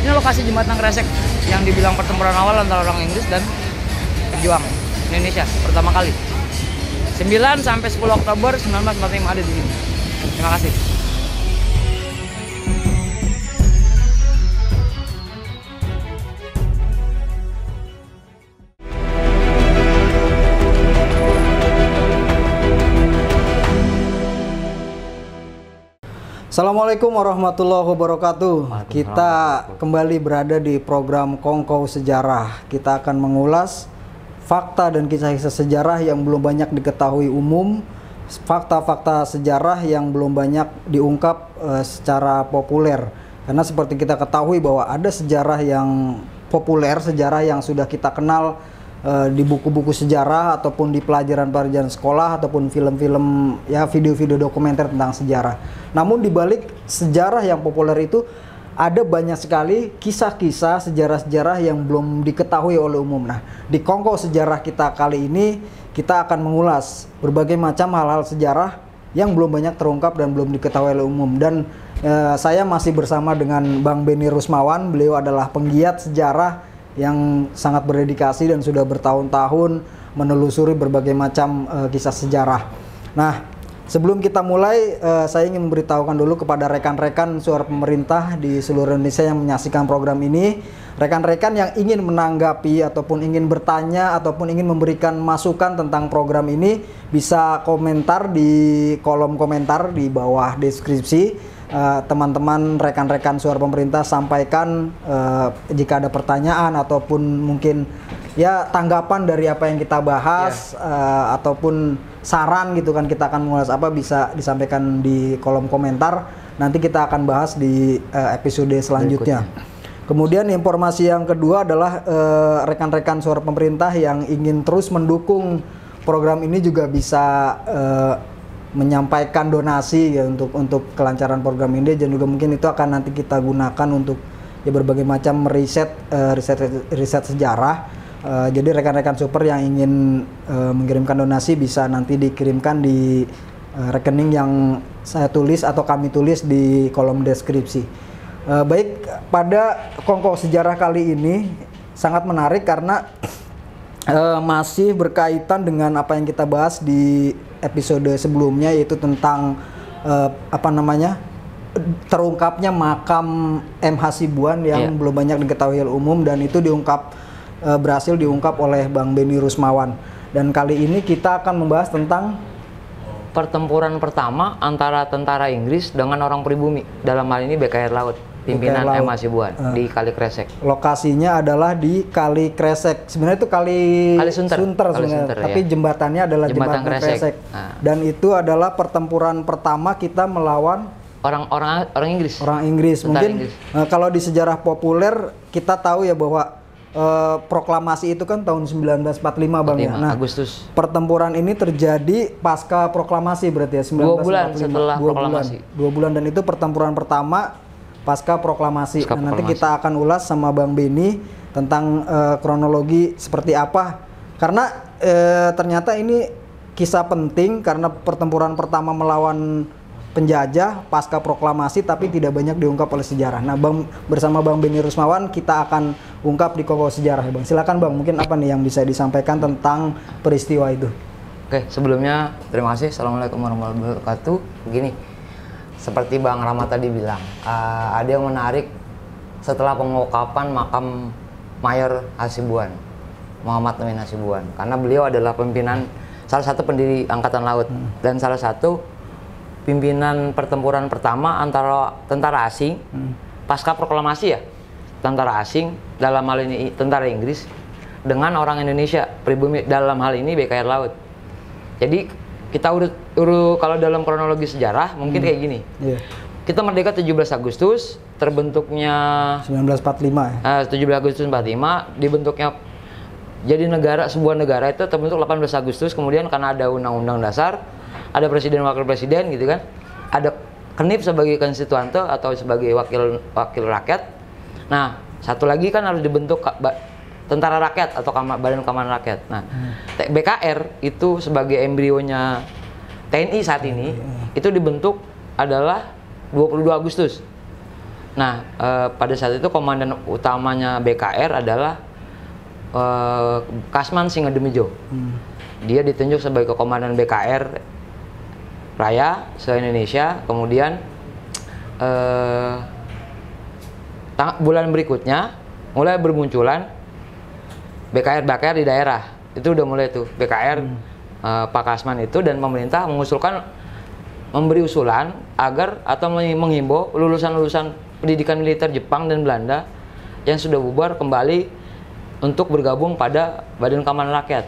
Ini lokasi jembatan Kresek yang dibilang pertempuran awal antara orang Inggris dan pejuang Indonesia pertama kali. 9 sampai 10 Oktober 1945 ada di sini. Terima kasih. Assalamualaikum warahmatullahi wabarakatuh. Kita kembali berada di program Kongko Sejarah. Kita akan mengulas fakta dan kisah-kisah sejarah yang belum banyak diketahui umum, fakta-fakta sejarah yang belum banyak diungkap secara populer. Karena seperti kita ketahui bahwa ada sejarah yang populer, sejarah yang sudah kita kenal di buku-buku sejarah ataupun di pelajaran-pelajaran sekolah ataupun film-film ya video-video dokumenter tentang sejarah. Namun di balik sejarah yang populer itu ada banyak sekali kisah-kisah sejarah-sejarah yang belum diketahui oleh umum. Nah, di Kongko Sejarah kita kali ini kita akan mengulas berbagai macam hal-hal sejarah yang belum banyak terungkap dan belum diketahui oleh umum. Dan saya masih bersama dengan Bang Benny Rusmawan. Beliau adalah penggiat sejarah yang sangat berdedikasi dan sudah bertahun-tahun menelusuri berbagai macam kisah sejarah. Nah, sebelum kita mulai, saya ingin memberitahukan dulu kepada rekan-rekan suara pemerintah di seluruh Indonesia yang menyaksikan program ini. Rekan-rekan yang ingin menanggapi ataupun ingin bertanya ataupun ingin memberikan masukan tentang program ini bisa komentar di kolom komentar di bawah deskripsi. Teman-teman rekan-rekan suara pemerintah sampaikan jika ada pertanyaan ataupun mungkin ya tanggapan dari apa yang kita bahas ataupun saran gitu kan, kita akan mengulas apa bisa disampaikan di kolom komentar. Nanti kita akan bahas di episode selanjutnya. Kemudian informasi yang kedua adalah rekan-rekan suara pemerintah yang ingin terus mendukung program ini juga bisa menyampaikan donasi ya untuk kelancaran program ini, dan juga mungkin itu akan nanti kita gunakan untuk ya berbagai macam riset sejarah. Jadi rekan-rekan super yang ingin mengirimkan donasi bisa nanti dikirimkan di rekening yang saya tulis atau kami tulis di kolom deskripsi. Baik, pada Kongko Sejarah kali ini sangat menarik karena masih berkaitan dengan apa yang kita bahas di episode sebelumnya, yaitu tentang terungkapnya makam M. Hasibuan yang belum banyak diketahui oleh umum, dan itu berhasil diungkap oleh Bang Benny Rusmawan. Dan kali ini kita akan membahas tentang pertempuran pertama antara tentara Inggris dengan orang pribumi, dalam hal ini BKR Laut, pimpinan M. Hasibuan di Kali Kresek. Lokasinya adalah di Kali Kresek. Sebenarnya itu Kali Sunter sebenarnya, tapi jembatannya adalah jembatan Kresek. Dan itu adalah pertempuran pertama kita melawan orang Inggris. Orang Inggris. Mungkin kalau di sejarah populer kita tahu ya bahwa proklamasi itu kan tahun 1945 Bang ya. Nah, Agustus. Pertempuran ini terjadi pasca proklamasi berarti ya, 1945. 2 bulan setelah proklamasi. 2 bulan, dan itu pertempuran pertama pasca proklamasi. Nah, nanti kita akan ulas sama Bang Benny tentang kronologi seperti apa. Karena ternyata ini kisah penting karena pertempuran pertama melawan penjajah pasca proklamasi, tapi tidak banyak diungkap oleh sejarah. Nah, bersama Bang Benny Rusmawan kita akan ungkap di Kongko Sejarah ya Bang. Silakan Bang, mungkin apa nih yang bisa disampaikan tentang peristiwa itu? Oke, sebelumnya terima kasih. Assalamualaikum warahmatullahi wabarakatuh. Begini, seperti Bang Rama tadi bilang, ada yang menarik setelah pengungkapan makam Mayor Hasibuan, Muhammad Amin Hasibuan, karena beliau adalah salah satu pendiri Angkatan Laut dan salah satu pimpinan pertempuran pertama antara tentara asing pasca proklamasi ya, tentara asing dalam hal ini tentara Inggris dengan orang Indonesia pribumi, dalam hal ini BKR Laut. Jadi kita urut kalau dalam kronologi sejarah mungkin kayak gini. Kita merdeka 17 Agustus, terbentuknya 1945 ya. 17 Agustus 45, dibentuknya jadi sebuah negara itu terbentuk 18 Agustus, kemudian karena ada undang-undang dasar, ada presiden wakil presiden gitu kan, ada KNIP sebagai konstituante atau sebagai wakil rakyat. Nah, satu lagi kan harus dibentuk tentara rakyat atau badan keamanan rakyat. Nah, BKR itu sebagai embrionya TNI saat ini itu dibentuk adalah 22 Agustus. Nah, pada saat itu komandan utamanya BKR adalah Kasman Singodemejo. Dia ditunjuk sebagai komandan BKR Raya se-Indonesia. Kemudian bulan berikutnya mulai bermunculan BKR di daerah. Itu udah mulai tuh BKR Pak Kasman itu, dan pemerintah memberi usulan agar atau menghimbau lulusan-lulusan pendidikan militer Jepang dan Belanda yang sudah bubar kembali untuk bergabung pada Badan Keamanan Rakyat.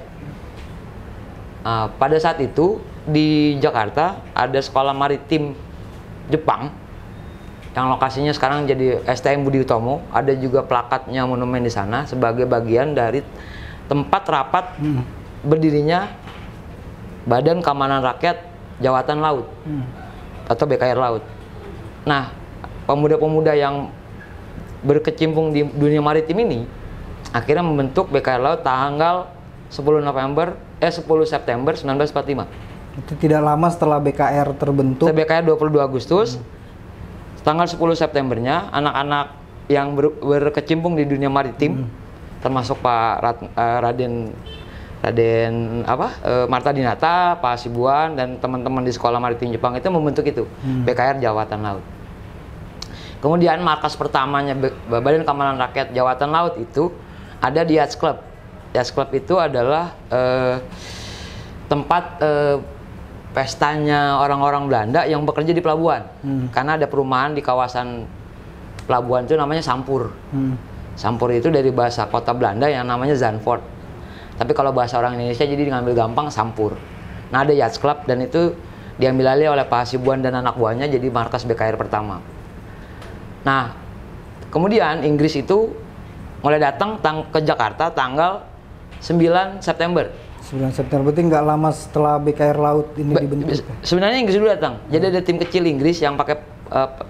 Pada saat itu di Jakarta ada sekolah maritim Jepang yang lokasinya sekarang jadi STM Budi Utomo. Ada juga plakatnya, monumen di sana sebagai bagian dari tempat rapat berdirinya Badan Keamanan Rakyat Jawatan Laut atau BKR Laut. Nah, pemuda-pemuda yang berkecimpung di dunia maritim ini akhirnya membentuk BKR Laut tanggal 10 September 1945. Itu tidak lama setelah BKR terbentuk. BKR 22 Agustus. Tanggal 10 Septembernya anak-anak yang berkecimpung di dunia maritim termasuk Pak Raden Marta Dinata, Pak Hasibuan, dan teman-teman di sekolah maritim Jepang itu membentuk itu BKR Jawatan Laut. Kemudian markas pertamanya Badan Keamanan Rakyat Jawatan Laut itu ada di Yachts Club. Yachts Club itu adalah tempat pestanya orang-orang Belanda yang bekerja di pelabuhan. Karena ada perumahan di kawasan pelabuhan itu namanya Sampur. Sampur itu dari bahasa kota Belanda yang namanya Zandvoort. Tapi kalau bahasa orang Indonesia jadi ngambil gampang Sampur. Nah, ada Yachts Club, dan itu diambil alih oleh Pak Hasibuan dan anak buahnya jadi markas BKR pertama. Nah, kemudian Inggris itu mulai datang ke Jakarta tanggal 9 September. 9 September berarti nggak lama setelah BKR Laut ini dibentuk. Sebenarnya Inggris dulu datang. Jadi ada tim kecil Inggris yang pakai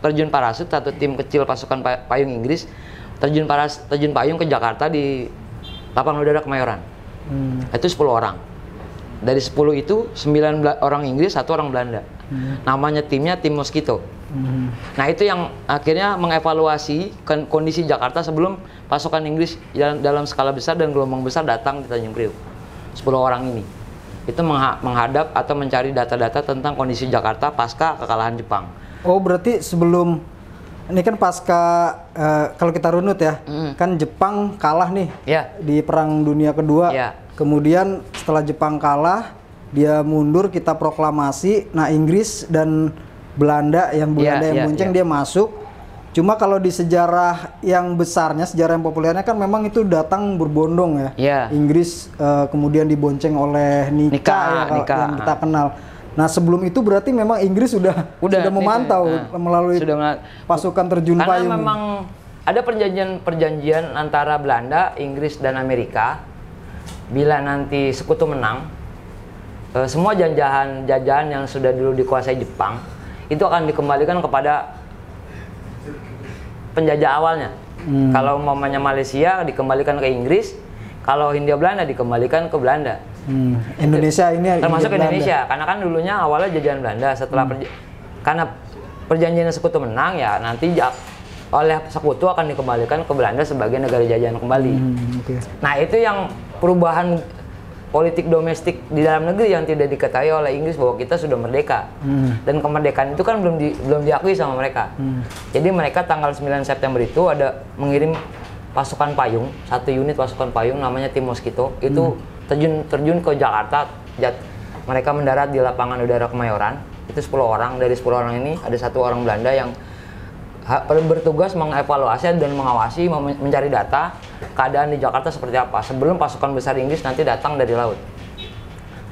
terjun parasut, satu tim kecil pasukan payung Inggris terjun payung ke Jakarta di lapangan udara Kemayoran. Itu 10 orang. Dari 10 itu 9 orang Inggris, 1 orang Belanda. Namanya timnya tim Mosquito. Nah, itu yang akhirnya mengevaluasi kondisi Jakarta sebelum pasukan Inggris dalam skala besar dan gelombang besar datang di Tanjung Priok. 10 orang ini itu menghadap atau mencari data-data tentang kondisi Jakarta pasca kekalahan Jepang. Oh, berarti sebelum ini kan pasca kalau kita runut ya, kan Jepang kalah nih di Perang Dunia Kedua. Kemudian setelah Jepang kalah, dia mundur, kita proklamasi. Nah, Inggris dan Belanda yang bonceng dia masuk. Cuma kalau di sejarah yang besarnya, sejarah yang populernya kan memang itu datang berbondong ya. Inggris kemudian dibonceng oleh Nika yang kita kenal. Nah, sebelum itu berarti memang Inggris sudah memantau melalui pasukan terjun payung. Karena memang ada perjanjian antara Belanda, Inggris, dan Amerika. Bila nanti sekutu menang, semua jajahan yang sudah dulu dikuasai Jepang itu akan dikembalikan kepada penjajah awalnya. Kalau umpamanya Malaysia dikembalikan ke Inggris, kalau Hindia Belanda dikembalikan ke Belanda. Indonesia ini termasuk Indonesia, karena kan dulunya awalnya jajahan Belanda. Setelah karena perjanjian sekutu menang, ya nanti oleh sekutu akan dikembalikan ke Belanda sebagai negara jajahan kembali. Nah, itu yang perubahan politik domestik di dalam negeri yang tidak diketahui oleh Inggris bahwa kita sudah merdeka. Dan kemerdekaan itu kan belum diakui sama mereka. Jadi mereka tanggal 9 September itu ada mengirim pasukan payung, satu unit pasukan payung namanya tim Mosquito, itu terjun ke Jakarta. Mereka mendarat di lapangan udara Kemayoran. Itu 10 orang. Dari 10 orang ini ada 1 orang Belanda yang bertugas mengevaluasi dan mengawasi, mencari data keadaan di Jakarta seperti apa sebelum pasukan besar Inggris nanti datang dari laut.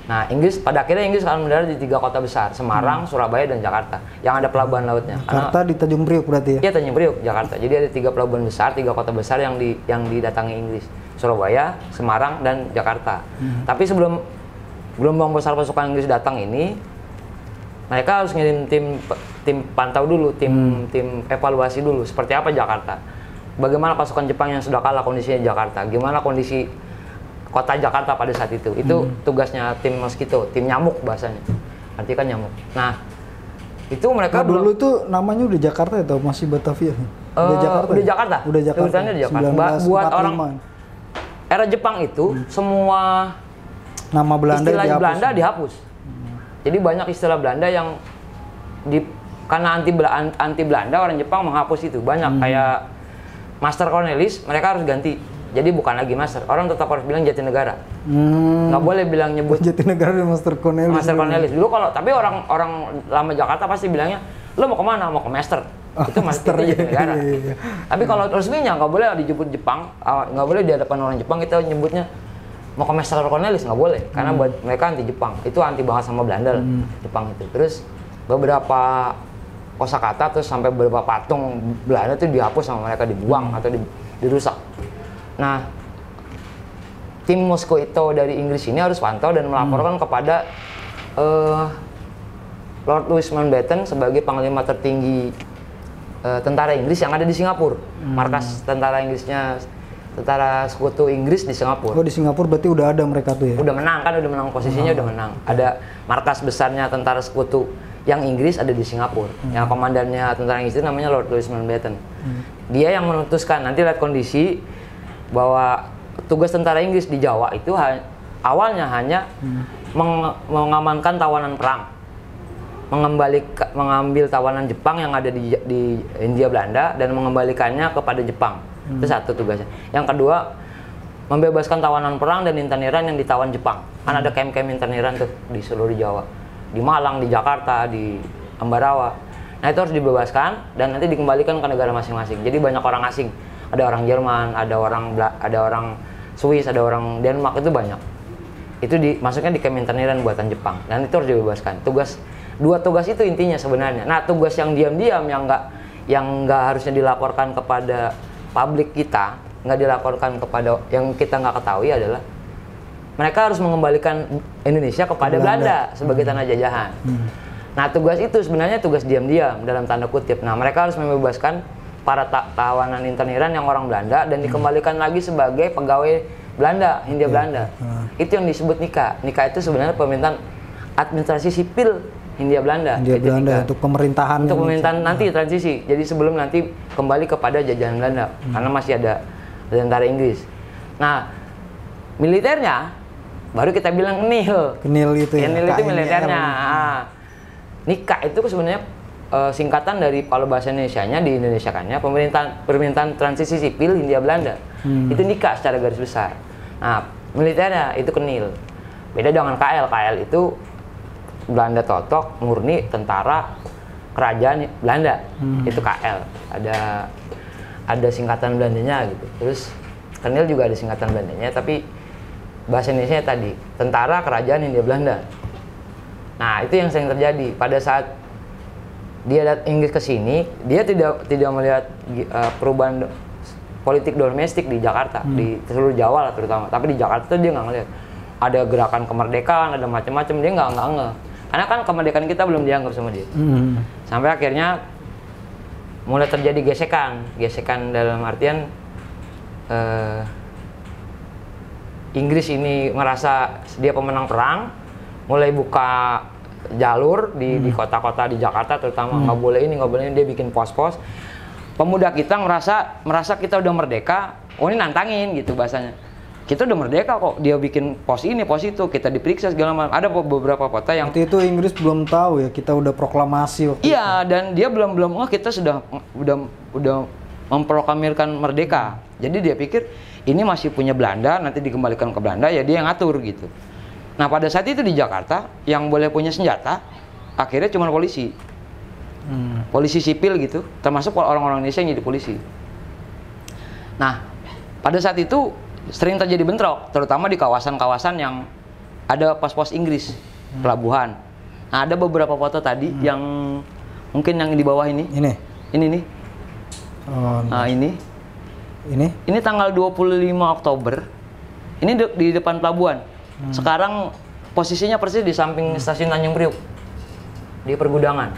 Nah, pada akhirnya Inggris akan mendarat di 3 kota besar, Semarang, Surabaya, dan Jakarta, yang ada pelabuhan lautnya. Jakarta di Tanjung Priok berarti ya? Iya, Tanjung Priok, Jakarta. Jadi ada 3 pelabuhan besar, 3 kota besar yang didatangi Inggris, Surabaya, Semarang, dan Jakarta. Tapi sebelum gelombang besar pasukan Inggris datang ini, mereka harus ngirim tim pantau dulu, tim evaluasi dulu seperti apa Jakarta. Bagaimana pasukan Jepang yang sudah kalah kondisinya Jakarta, gimana kondisi kota Jakarta pada saat itu. Itu tugasnya tim Mosquito, tim nyamuk bahasanya. Artinya kan nyamuk. Nah, itu mereka dulu tuh namanya udah Jakarta atau masih Batavia? Udah Jakarta. Udah Jakarta. Tulisannya di Jakarta. Buat orang era Jepang itu semua nama Belanda istilah Belanda dihapus. Jadi banyak istilah Belanda yang karena anti Belanda, orang Jepang menghapus itu. Banyak kayak Master Cornelis, mereka harus ganti. Jadi bukan lagi Master, orang tetap harus bilang Jatinegara. Nggak boleh bilang nyebut Jatinegara dan Master Cornelis. Master Cornelis. Dulu tapi orang lama Jakarta pasti bilangnya, lo mau kemana? Mau ke Master. Itu Master Jatinegara. Iya. Tapi kalau resminya nggak boleh dijemput Jepang, nggak boleh di hadapan orang Jepang kita nyebutnya mau ke Master Cornelis, nggak boleh. Karena buat mereka anti Jepang. Itu anti banget sama Belanda Jepang itu. Terus beberapa kosakata terus sampai beberapa patung Belanda itu dihapus sama mereka, dibuang atau dirusak. Nah, tim Moskow itu dari Inggris ini harus pantau dan melaporkan kepada Lord Louis Mountbatten sebagai panglima tertinggi tentara Inggris yang ada di Singapura. Markas tentara Inggrisnya, tentara sekutu Inggris di Singapura. Oh, di Singapura berarti udah ada mereka tuh ya? Udah menang kan, udah menang posisinya, udah menang. Ada markas besarnya tentara sekutu yang Inggris ada di Singapura. Yang komandannya tentara Inggris itu namanya Lord Louis Mountbatten. Dia yang memutuskan, nanti lihat kondisi, bahwa tugas tentara Inggris di Jawa itu awalnya hanya mengamankan tawanan perang, mengambil tawanan Jepang yang ada di Hindia Belanda dan mengembalikannya kepada Jepang. Itu satu tugasnya. Yang kedua, membebaskan tawanan perang dan interniran yang ditawan Jepang. Kan ada camp-camp interniran tuh di seluruh Jawa, di Malang, di Jakarta, di Ambarawa. Nah, itu harus dibebaskan dan nanti dikembalikan ke negara masing-masing. Jadi banyak orang asing. Ada orang Jerman, ada orang Swiss, ada orang Denmark, itu banyak. Itu masuknya di camp interniran buatan Jepang dan itu harus dibebaskan. Dua tugas itu intinya sebenarnya. Nah, tugas yang diam-diam yang nggak harusnya dilaporkan kepada publik kita, nggak dilaporkan kepada yang kita nggak ketahui adalah mereka harus mengembalikan Indonesia kepada Belanda sebagai tanah jajahan. Nah, tugas itu sebenarnya tugas diam-diam dalam tanda kutip. Nah, mereka harus membebaskan para tawanan interniran yang orang Belanda dan dikembalikan lagi sebagai pegawai Belanda, Hindia Belanda. Itu yang disebut NIKA. NIKA itu sebenarnya pemerintahan administrasi sipil Hindia Belanda. Hindia Belanda untuk pemerintahan. Untuk pemerintahan nanti transisi. Jadi sebelum nanti kembali kepada jajahan Belanda, karena masih ada tentara Inggris. Nah, militernya baru kita bilang KNIL. KNIL itu ya. KNIL itu militernya. NIKA itu sebenarnya singkatan dari, kalau bahasa Indonesianya di Indonesiakannya pemerintahan transisi sipil Hindia Belanda. Itu NIKA secara garis besar. Nah, militernya itu KNIL. Beda dengan KL. KL itu Belanda totok, murni tentara kerajaan Belanda. Itu KL. Ada singkatan Belandanya gitu. Terus KNIL juga ada singkatan Belandanya, tapi bahasa Indonesia tadi tentara kerajaan Hindia Belanda. Nah, itu yang sering terjadi pada saat dia datang Inggris ke sini, dia tidak melihat perubahan politik domestik di Jakarta, di seluruh Jawa lah terutama. Tapi di Jakarta tuh dia nggak ngelihat ada gerakan kemerdekaan, ada macam-macam, dia nggak ngeh. Karena kan kemerdekaan kita belum dianggap sama dia. Sampai akhirnya mulai terjadi gesekan dalam artian Inggris ini merasa dia pemenang perang, mulai buka jalur di kota-kota di Jakarta terutama, nggak boleh ini, dia bikin pos-pos. Pemuda kita merasa kita udah merdeka, oh ini nantangin gitu bahasanya. Kita udah merdeka kok, dia bikin pos ini, pos itu, kita diperiksa segala macam. Ada beberapa kota yang waktu itu Inggris belum tahu ya, kita udah proklamasi waktu iya, itu. Dan dia belum kita udah memproklamirkan merdeka. Jadi dia pikir ini masih punya Belanda, nanti dikembalikan ke Belanda, ya dia yang ngatur gitu. Nah, pada saat itu di Jakarta yang boleh punya senjata akhirnya cuma polisi. Polisi sipil gitu, termasuk orang-orang Indonesia yang jadi polisi. Nah, pada saat itu sering terjadi bentrok, terutama di kawasan-kawasan yang ada pos-pos Inggris, pelabuhan. Nah, ada beberapa foto tadi yang mungkin yang di bawah ini. Ini nih. Oh, nah, ini tanggal 25 Oktober. Ini di depan pelabuhan. Sekarang posisinya persis di samping stasiun Tanjung Priuk, di pergudangan.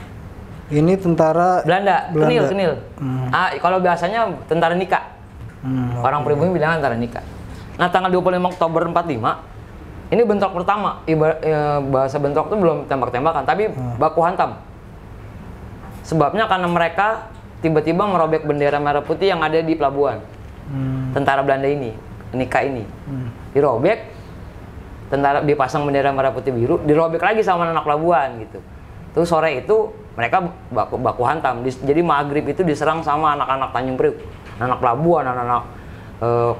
Ini tentara Belanda. KNIL. Kalau biasanya tentara NIKA. Orang pribumi bilang tentara NIKA. Nah, tanggal 25 Oktober 45, ini bentrok pertama. Bahasa bentrok itu belum tembak-tembakan, tapi baku hantam. Sebabnya karena mereka tiba-tiba merobek bendera merah putih yang ada di pelabuhan. Tentara Belanda ini, Nika ini. Dirobek, tentara dipasang bendera merah putih biru, dirobek lagi sama anak pelabuhan gitu. Terus sore itu mereka baku hantam. Jadi maghrib itu diserang sama anak-anak Tanjung Priuk, anak pelabuhan, anak-anak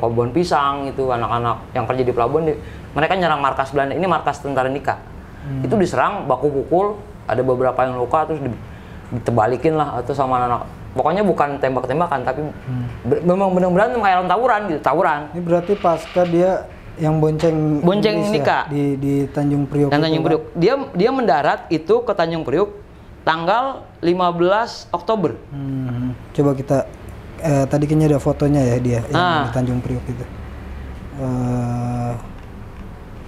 kebun pisang itu, anak-anak yang kerja di pelabuhan. Mereka nyerang markas Belanda, ini markas tentara Nika. Itu diserang, baku pukul, ada beberapa yang luka, terus ditebalikin lah atau sama anak. Pokoknya bukan tembak-tembakan, tapi memang benar-benar kayak tawuran gitu, tawuran. Ini berarti pasca dia yang bonceng Nika ya, di Tanjung Priuk. Dan Tanjung Priuk. Dia mendarat itu ke Tanjung Priuk tanggal 15 Oktober. Coba kita tadi kayaknya ada fotonya ya dia yang di Tanjung Priuk itu.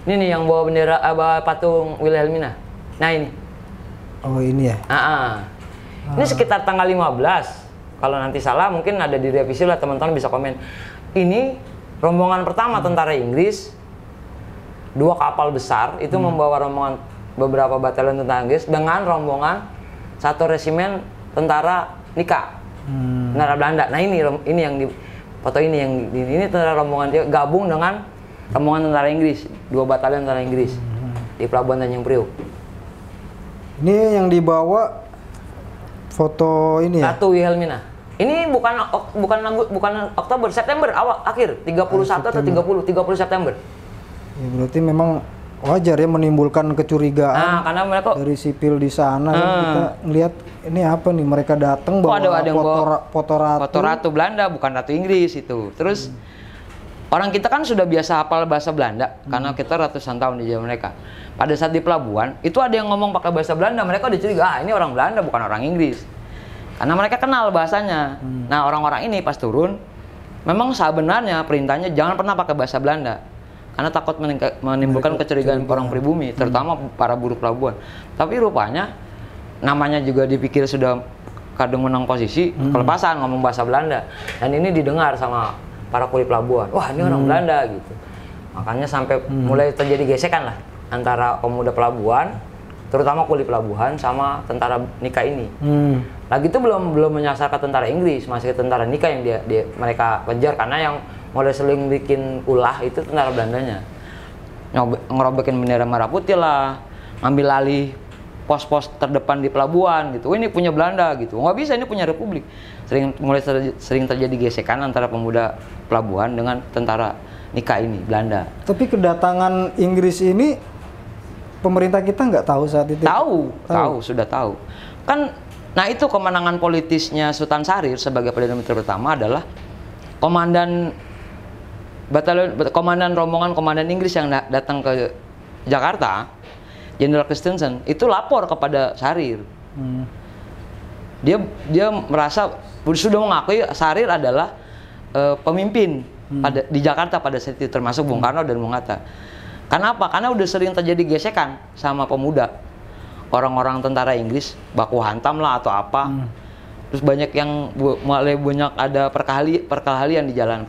Ini nih yang bawa bendera patung Wilhelmina. Nah ini. Oh ini ya. Ini sekitar tanggal 15. Kalau nanti salah mungkin ada di revisi lah, teman-teman bisa komen. Ini rombongan pertama tentara Inggris, 2 kapal besar itu membawa rombongan beberapa batalion tentara Inggris dengan rombongan 1 resimen tentara Nika, tentara Belanda. Nah ini yang di foto ini tentara rombongan dia gabung dengan rombongan tentara Inggris, 2 batalion tentara Inggris di pelabuhan Tanjung Priuk. Ini yang dibawa foto ini ya? Ratu Wilhelmina. Ini bukan Oktober, September akhir 31 atau 30 September. Ya, berarti memang wajar ya menimbulkan kecurigaan karena mereka dari sipil di sana. Kita ngelihat ini apa nih, mereka datang bawa foto ratu Belanda, bukan ratu Inggris itu. Terus orang kita kan sudah biasa hafal bahasa Belanda karena kita ratusan tahun di zaman mereka. Pada saat di pelabuhan itu ada yang ngomong pakai bahasa Belanda, mereka udah curiga, ini orang Belanda bukan orang Inggris. Karena mereka kenal bahasanya. Nah, orang-orang ini pas turun memang sebenarnya perintahnya jangan pernah pakai bahasa Belanda. Karena takut menimbulkan kecurigaan orang pribumi, terutama para buruh pelabuhan. Tapi rupanya namanya juga dipikir sudah kadung menang posisi, kelepasan ngomong bahasa Belanda. Dan ini didengar sama para kuli pelabuhan. Wah, ini orang Belanda gitu. Makanya sampai mulai terjadi gesekan lah antara pemuda pelabuhan, terutama kuli pelabuhan sama tentara Nika ini. Lagi itu belum menyasar ke tentara Inggris, masih ke tentara Nika yang mereka kejar, karena yang mulai sering bikin ulah itu tentara Belandanya. Ngerobekin bendera merah putih lah, ngambil alih pos-pos terdepan di pelabuhan gitu. Ini punya Belanda gitu. Nggak bisa, ini punya Republik. Sering terjadi gesekan antara pemuda pelabuhan dengan tentara Nika ini, Belanda. Tapi kedatangan Inggris ini pemerintah kita nggak tahu saat itu? Tahu, sudah tahu. Kan, nah itu kemenangan politisnya Sultan Syahrir sebagai Perdana Menteri pertama adalah komandan rombongan komandan Inggris yang datang ke Jakarta, Jenderal Christensen, itu lapor kepada Syahrir. Dia merasa sudah mengakui Syahrir adalah pemimpin di Jakarta pada saat itu, termasuk Bung Karno dan Bung Hatta. Karena apa? Karena udah sering terjadi gesekan sama pemuda. Orang-orang tentara Inggris baku hantam lah atau apa. Terus banyak yang mulai banyak ada perkelahian di jalan,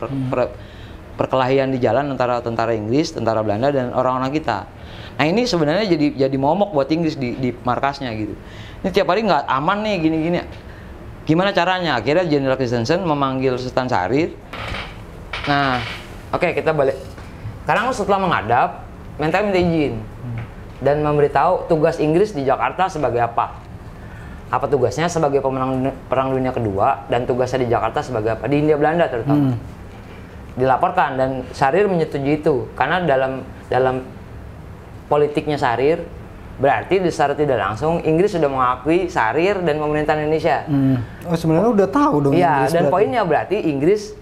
perkelahian di jalan antara tentara Inggris, tentara Belanda dan orang-orang kita. Nah ini sebenarnya jadi momok buat Inggris di markasnya gitu. Ini tiap hari nggak aman nih gini-gini. Gimana caranya? Akhirnya Jenderal Christensen memanggil Sultan Syahrir. Nah, oke, kita balik. Sekarang setelah menghadap, mental minta izin dan memberitahu tugas Inggris di Jakarta sebagai apa. Apa tugasnya sebagai pemenang Perang Dunia Kedua dan tugasnya di Jakarta sebagai apa, di Hindia Belanda terutama. Dilaporkan dan Syahrir menyetujui itu karena dalam politiknya Syahrir berarti secara tidak langsung Inggris sudah mengakui Syahrir dan pemerintahan Indonesia. Oh, sebenarnya udah tahu dong. Iya, dan poinnya berarti Inggris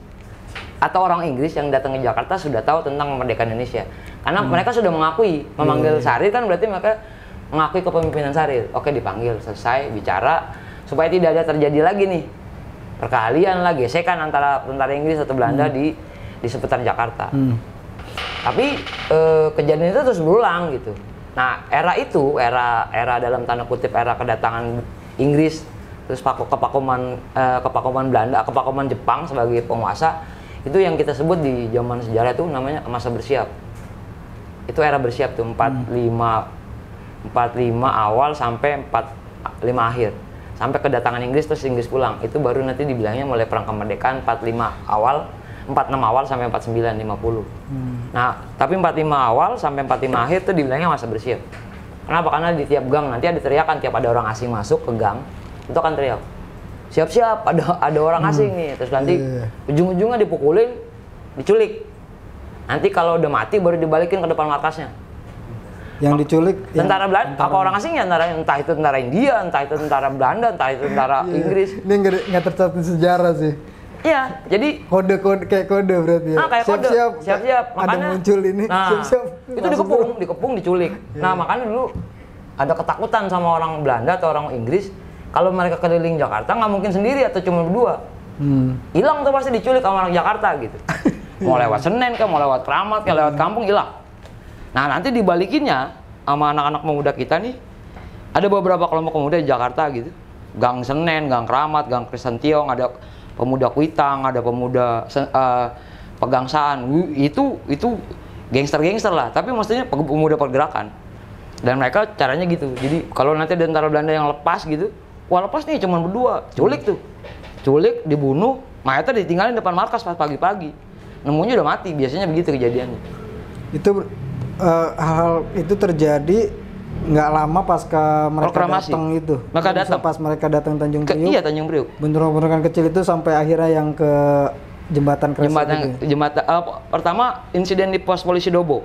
atau orang Inggris yang datang ke Jakarta sudah tahu tentang kemerdekaan Indonesia. Karena mereka sudah mengakui, memanggil Syahrir kan berarti mereka mengakui kepemimpinan Syahrir. Oke, dipanggil, selesai, bicara supaya tidak ada terjadi lagi nih perkelahian lah, gesekan antara tentara Inggris atau Belanda di seputar Jakarta. Tapi kejadian itu terus berulang gitu. Nah, era itu, era dalam tanda kutip era kedatangan Inggris, terus kepakuman Belanda, kepakuman Jepang sebagai penguasa, itu yang kita sebut di zaman sejarah itu namanya masa bersiap. Itu era bersiap tuh 45 awal sampai 45 akhir. sampai kedatangan Inggris terus Inggris pulang. Itu baru nanti dibilangnya mulai perang kemerdekaan 46 awal, 46 awal sampai 49 50. Nah, tapi 45 awal sampai 45 akhir tuh dibilangnya masa bersiap. Kenapa? Karena di tiap gang nanti ada teriakan, tiap ada orang asing masuk ke gang, itu akan teriak, siap-siap ada orang asing nih. Terus nanti ujung-ujungnya dipukulin, diculik. Nanti kalau udah mati baru dibalikin ke depan markasnya. Yang diculik tentara Belanda, apa orang asing ya, entah itu tentara India, entah itu tentara Belanda, entah itu tentara Inggris. Ini nggak tercatat sejarah sih. Iya, jadi kode kayak kode berarti ya. Kayak kode. Siap-siap. Ada muncul ini. Siap-siap. Itu dikepung, diculik. Nah, makanya dulu ada ketakutan sama orang Belanda atau orang Inggris kalau mereka keliling Jakarta nggak mungkin sendiri atau cuma berdua. Hilang tuh pasti diculik sama orang Jakarta gitu. Mau lewat Senen kah, mau lewat Kramat kah, lewat kampung hilang. Nah, nanti dibalikinnya sama anak-anak pemuda kita nih, ada beberapa kelompok pemuda di Jakarta gitu. Gang Senen, Gang Kramat, Gang Kristen Tiong, ada pemuda Kuitang, ada pemuda Pegangsaan. Itu gangster-gangster lah, tapi maksudnya pemuda pergerakan. Dan mereka caranya gitu. Jadi kalau nanti ada tentara Belanda yang lepas gitu, wah lepas nih cuma berdua, culik tuh. Culik, dibunuh, mayatnya ditinggalin depan markas pas pagi-pagi. Nemunya udah mati, biasanya begitu kejadiannya. Itu hal itu terjadi nggak lama pasca mereka datang itu. Mereka datang pas mereka datang Tanjung Priuk. Iya, Tanjung Priuk. Bentrokan kecil itu sampai akhirnya yang ke jembatan Kresek. Pertama insiden di pos polisi Dobo.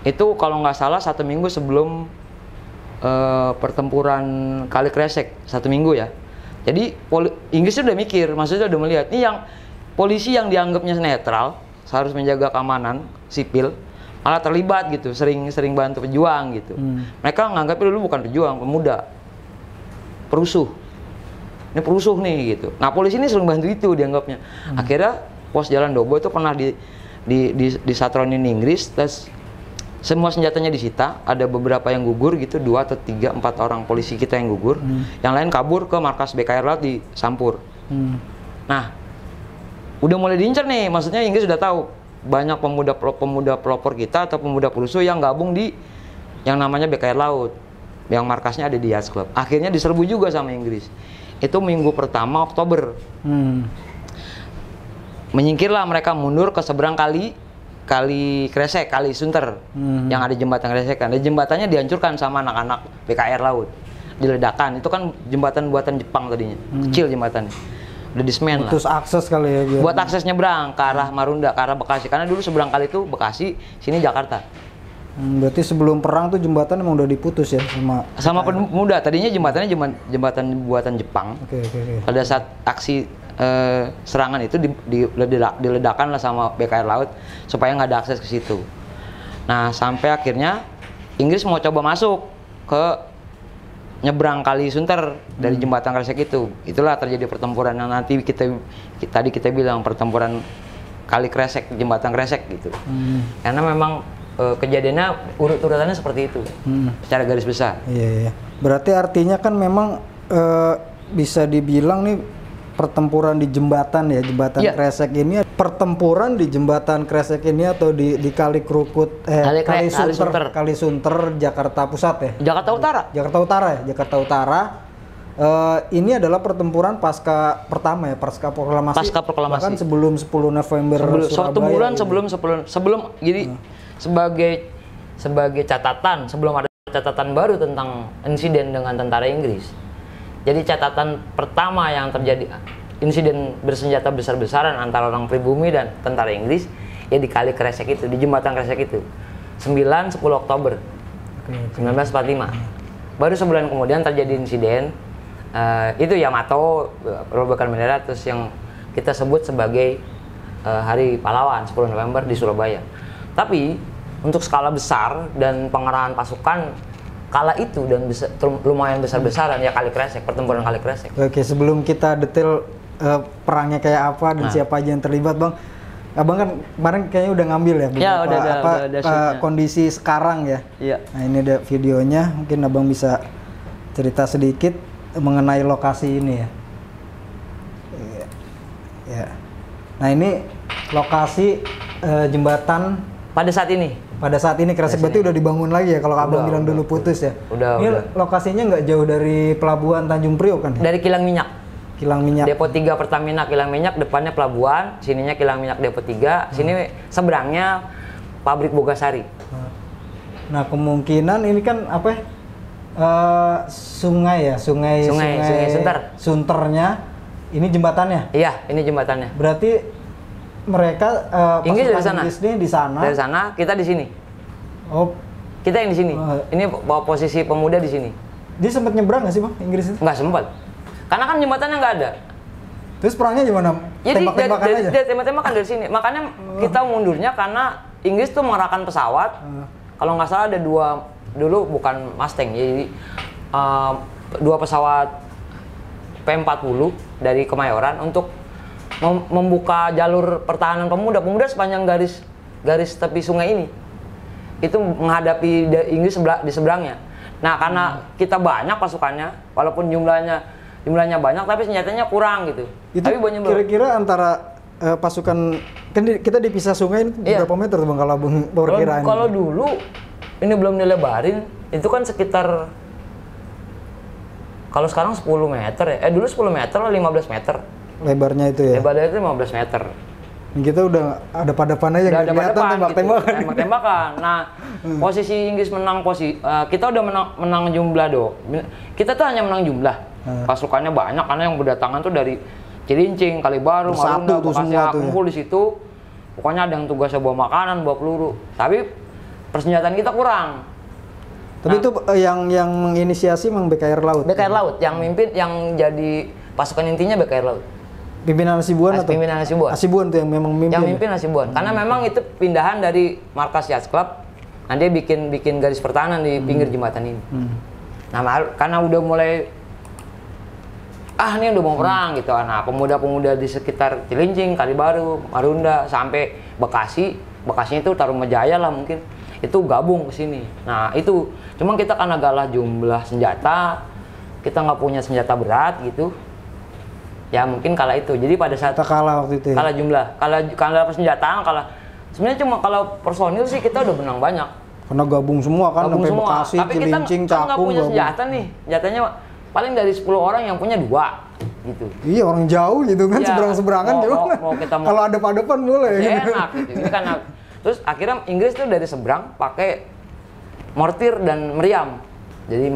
Itu kalau nggak salah 1 minggu sebelum pertempuran Kali Kresek, 1 minggu ya. Jadi Inggris udah mikir, maksudnya udah melihat ini yang polisi yang dianggapnya netral, seharusnya menjaga keamanan sipil, malah terlibat gitu, sering bantu pejuang gitu. Mereka nganggapnya dulu bukan pejuang, pemuda, perusuh. Ini perusuh nih gitu. Nah, polisi ini sering bantu itu dianggapnya. Akhirnya pos Jalan Dobo itu pernah disatronin Inggris, terus semua senjatanya disita. Ada beberapa yang gugur gitu, 2 atau 3, 4 orang polisi kita yang gugur. Yang lain kabur ke markas BKR Laut di Sampur. Nah, udah mulai diincar nih, maksudnya Inggris sudah tahu banyak pemuda pelopor kita atau pemuda perusuh yang gabung di yang namanya BKR Laut, yang markasnya ada di Yachts Club. Akhirnya diserbu juga sama Inggris. Itu minggu pertama Oktober. Menyingkirlah mereka, mundur ke seberang kali Kresek, Kali Sunter, yang ada jembatan Kresek. Ada jembatannya dihancurkan sama anak-anak BKR Laut, diledakkan. Itu kan jembatan buatan Jepang tadinya, kecil jembatannya. Udah dismen lah. Terus akses kali ya biar. Buat akses nyebrang ke arah Marunda, ke arah Bekasi. Karena dulu seberang kali itu Bekasi, sini Jakarta. Berarti sebelum perang tuh jembatan emang udah diputus ya sama pemuda. Tadinya jembatannya jembatan buatan Jepang. Oke. Pada saat aksi serangan itu diledakkan lah sama BKR Laut supaya nggak ada akses ke situ. Nah, sampai akhirnya Inggris mau coba masuk ke nyebrang Kali Sunter dari jembatan Kresek itu. Itulah terjadi pertempuran yang nanti tadi kita bilang pertempuran Kali Kresek, jembatan Kresek gitu. Karena memang kejadiannya urut-urutannya seperti itu, secara garis besar. Iya. Berarti artinya kan memang bisa dibilang nih pertempuran di jembatan ya, jembatan Kresek ini, pertempuran di jembatan Kresek ini atau di Kali Krukut, Kali Sunter, Jakarta Pusat ya? Jakarta Utara. Jakarta Utara. Ini adalah pertempuran pasca proklamasi. Bahkan sebelum 10 November Surabaya. 1 bulan sebelum jadi sebagai catatan, sebelum ada catatan baru tentang insiden dengan tentara Inggris. Jadi catatan pertama yang terjadi insiden bersenjata besar-besaran antara orang pribumi dan tentara Inggris ya di Kali Kresek itu, di jembatan Kresek itu. 9-10 Oktober 1945. Baru sebulan kemudian terjadi insiden itu Yamato, robokan bendera, terus yang kita sebut sebagai Hari Pahlawan 10 November di Surabaya. Tapi untuk skala besar dan pengerahan pasukan kala itu dan lumayan besar-besaran ya Kali Kresek, pertempuran Kali Kresek. Oke, sebelum kita detail perangnya kayak apa dan siapa aja yang terlibat, Bang. Abang kan kemarin kayaknya udah ngambil ya beberapa kondisi sekarang ya. Iya. Nah, ini ada videonya, mungkin Abang bisa cerita sedikit mengenai lokasi ini ya. Iya. Nah, ini lokasi jembatan pada saat ini. Pada saat ini Kresek berarti udah dibangun lagi ya, kalau Abang bilang dulu putus ya. Ini lokasinya nggak jauh dari pelabuhan Tanjung Priok kan? Dari kilang minyak. Kilang minyak. Depo 3 Pertamina kilang minyak, depannya pelabuhan, sininya kilang minyak Depo 3, sini seberangnya pabrik Bogasari. Nah, kemungkinan ini kan apa ya? Sungai Sunternya ini jembatannya. Iya, ini jembatannya. Berarti mereka Inggris dari sana. Inggrisnya di sana. Dari sana, kita di sini. Oh, kita yang di sini. Ini posisi pemuda di sini. Dia sempat nyebrang nggak sih Bang Inggris itu? Nggak sempat. Karena kan jembatannya nggak ada. Terus perangnya gimana? Tembak-tembakan aja? Dia tembak-tembakan dari sini. Makanya kita mundurnya karena Inggris tuh mengerahkan pesawat. Kalau nggak salah ada dulu bukan Mustang, jadi 2 pesawat P-40 dari Kemayoran untuk membuka jalur pertahanan pemuda sepanjang garis tepi sungai ini. Itu menghadapi Inggris di seberangnya. Nah, karena kita banyak pasukannya, walaupun jumlahnya banyak, tapi senjatanya kurang gitu. Itu tapi kira-kira antara pasukan, kan kita dipisah sungai ini berapa meter tuh Bang kalau perkiraan? Kalau dulu ini belum dilebarin, itu kan sekitar, kalau sekarang 10 meter ya. Dulu 10 meter lah, 15 meter. Lebarnya itu ya? Lebarnya itu 15 meter. Kita udah ada padapan aja, nggak kelihatan tembak-tembakan. Gitu. Tembak-tembakan. Nah, posisi Inggris menang kita udah menang jumlah Kita tuh hanya menang jumlah. Pasukannya banyak karena yang berdatangan tuh dari Cilincing, Kalibaru, Marunda, Bekasi, kumpul di situ. Pokoknya ada yang tugasnya bawa makanan, bawa peluru. Tapi persenjataan kita kurang. Tapi itu yang menginisiasi memang BKR Laut. BKR Laut yang mimpin, yang jadi pasukan intinya BKR Laut. Pimpinan Hasibuan atau? Pimpinan Hasibuan. Hasibuan tuh yang memang mimpin. Yang mimpin Hasibuan. Karena memang itu pindahan dari markas Yachts Club. Nah, dia bikin garis pertahanan di pinggir jembatan ini. Nah, karena udah mulai ini udah mau perang gitu. Nah, pemuda-pemuda di sekitar Cilincing, Kalibaru, Marunda sampai Bekasinya itu Tarumajaya lah mungkin. Itu gabung ke sini. Nah, itu cuma kita karena kalah jumlah senjata, kita nggak punya senjata berat gitu. Ya mungkin kalah itu. Jadi pada saat kita kalah waktu itu. Kalah jumlah, kalah persenjataan, sebenarnya cuma kalau personil sih kita udah menang banyak. Karena gabung semua kan, sampai Bekasi, Cilincing, Cakung. Tapi kita nggak punya senjata nih. Senjatanya paling dari 10 orang yang punya 2 gitu. Iya, orang jauh gitu kan, seberang-seberangan juga. Kalau ada padepan boleh. Enak gitu. Ini kan terus akhirnya Inggris tuh dari seberang pakai mortir dan meriam. Jadi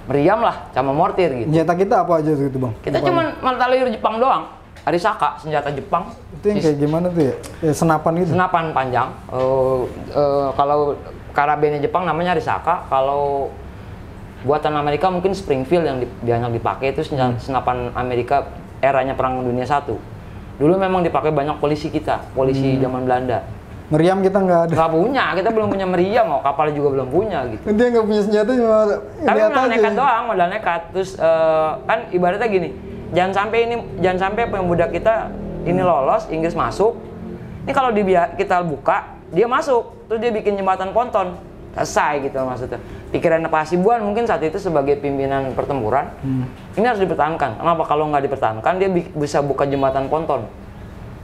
meriam lah sama mortir gitu. Senjata kita apa aja gitu Bang? Kita cuma mentalir Jepang doang. Arisaka, senjata Jepang. Itu yang kayak gimana tuh ya? Senapan itu? Senapan panjang. Kalau karabennya Jepang namanya Arisaka. Kalau buatan Amerika mungkin Springfield yang banyak dipakai. Itu senapan Amerika eranya Perang Dunia I. Dulu memang dipakai banyak polisi zaman Belanda. Meriam kita nggak ada. Nggak punya, kita belum punya meriam, kapal juga belum punya gitu. Dia nggak punya senjata cuma. Tapi modal nekat doang, modal nekat. Terus kan ibaratnya gini, jangan sampai pemuda kita ini lolos, Inggris masuk. Ini kalau kita buka, dia masuk, terus dia bikin jembatan ponton, selesai gitu maksudnya. Pikiran Pak Hasibuan mungkin saat itu sebagai pimpinan pertempuran, ini harus dipertahankan. Kenapa? Kalau nggak dipertahankan, dia bisa buka jembatan ponton.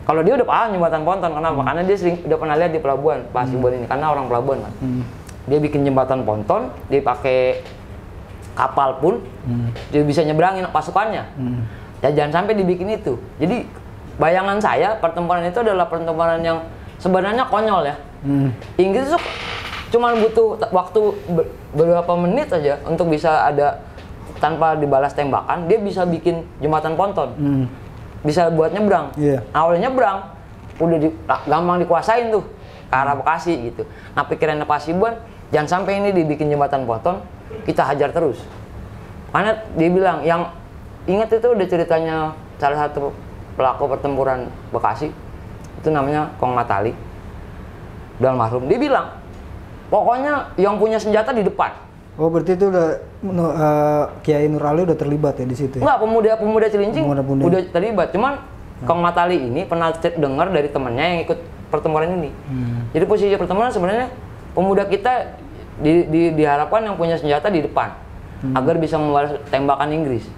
Kalau dia udah paham jembatan ponton, kenapa? Karena dia udah pernah lihat di pelabuhan Pak Hasibuan ini, karena orang pelabuhan kan. Dia bikin jembatan ponton, dia pakai kapal pun, dia bisa nyebrangin pasukannya. Ya jangan sampai dibikin itu. Jadi bayangan saya pertempuran itu adalah pertempuran yang sebenarnya konyol ya. Inggris tuh cuma butuh waktu beberapa menit aja untuk bisa ada tanpa dibalas tembakan, dia bisa bikin jembatan ponton. Bisa buat nyebrang. Awalnya nyebrang, udah gampang dikuasain tuh ke arah Bekasi gitu. Nah pikirannya Pak Hasibuan, jangan sampai ini dibikin jembatan ponton, kita hajar terus. Karena dia bilang, yang ingat itu udah ceritanya salah satu pelaku pertempuran Bekasi, itu namanya Kong Matali, udah almarhum. Dia bilang, pokoknya yang punya senjata di depan. Oh berarti itu udah Kiai Nur Ali udah terlibat ya di situ? Enggak, pemuda Cilincing udah terlibat. Cuman Kong Matali ini pernah dengar dari temannya yang ikut pertempuran ini. Jadi posisi pertempuran sebenarnya pemuda kita diharapkan yang punya senjata di depan agar bisa membalas tembakan Inggris.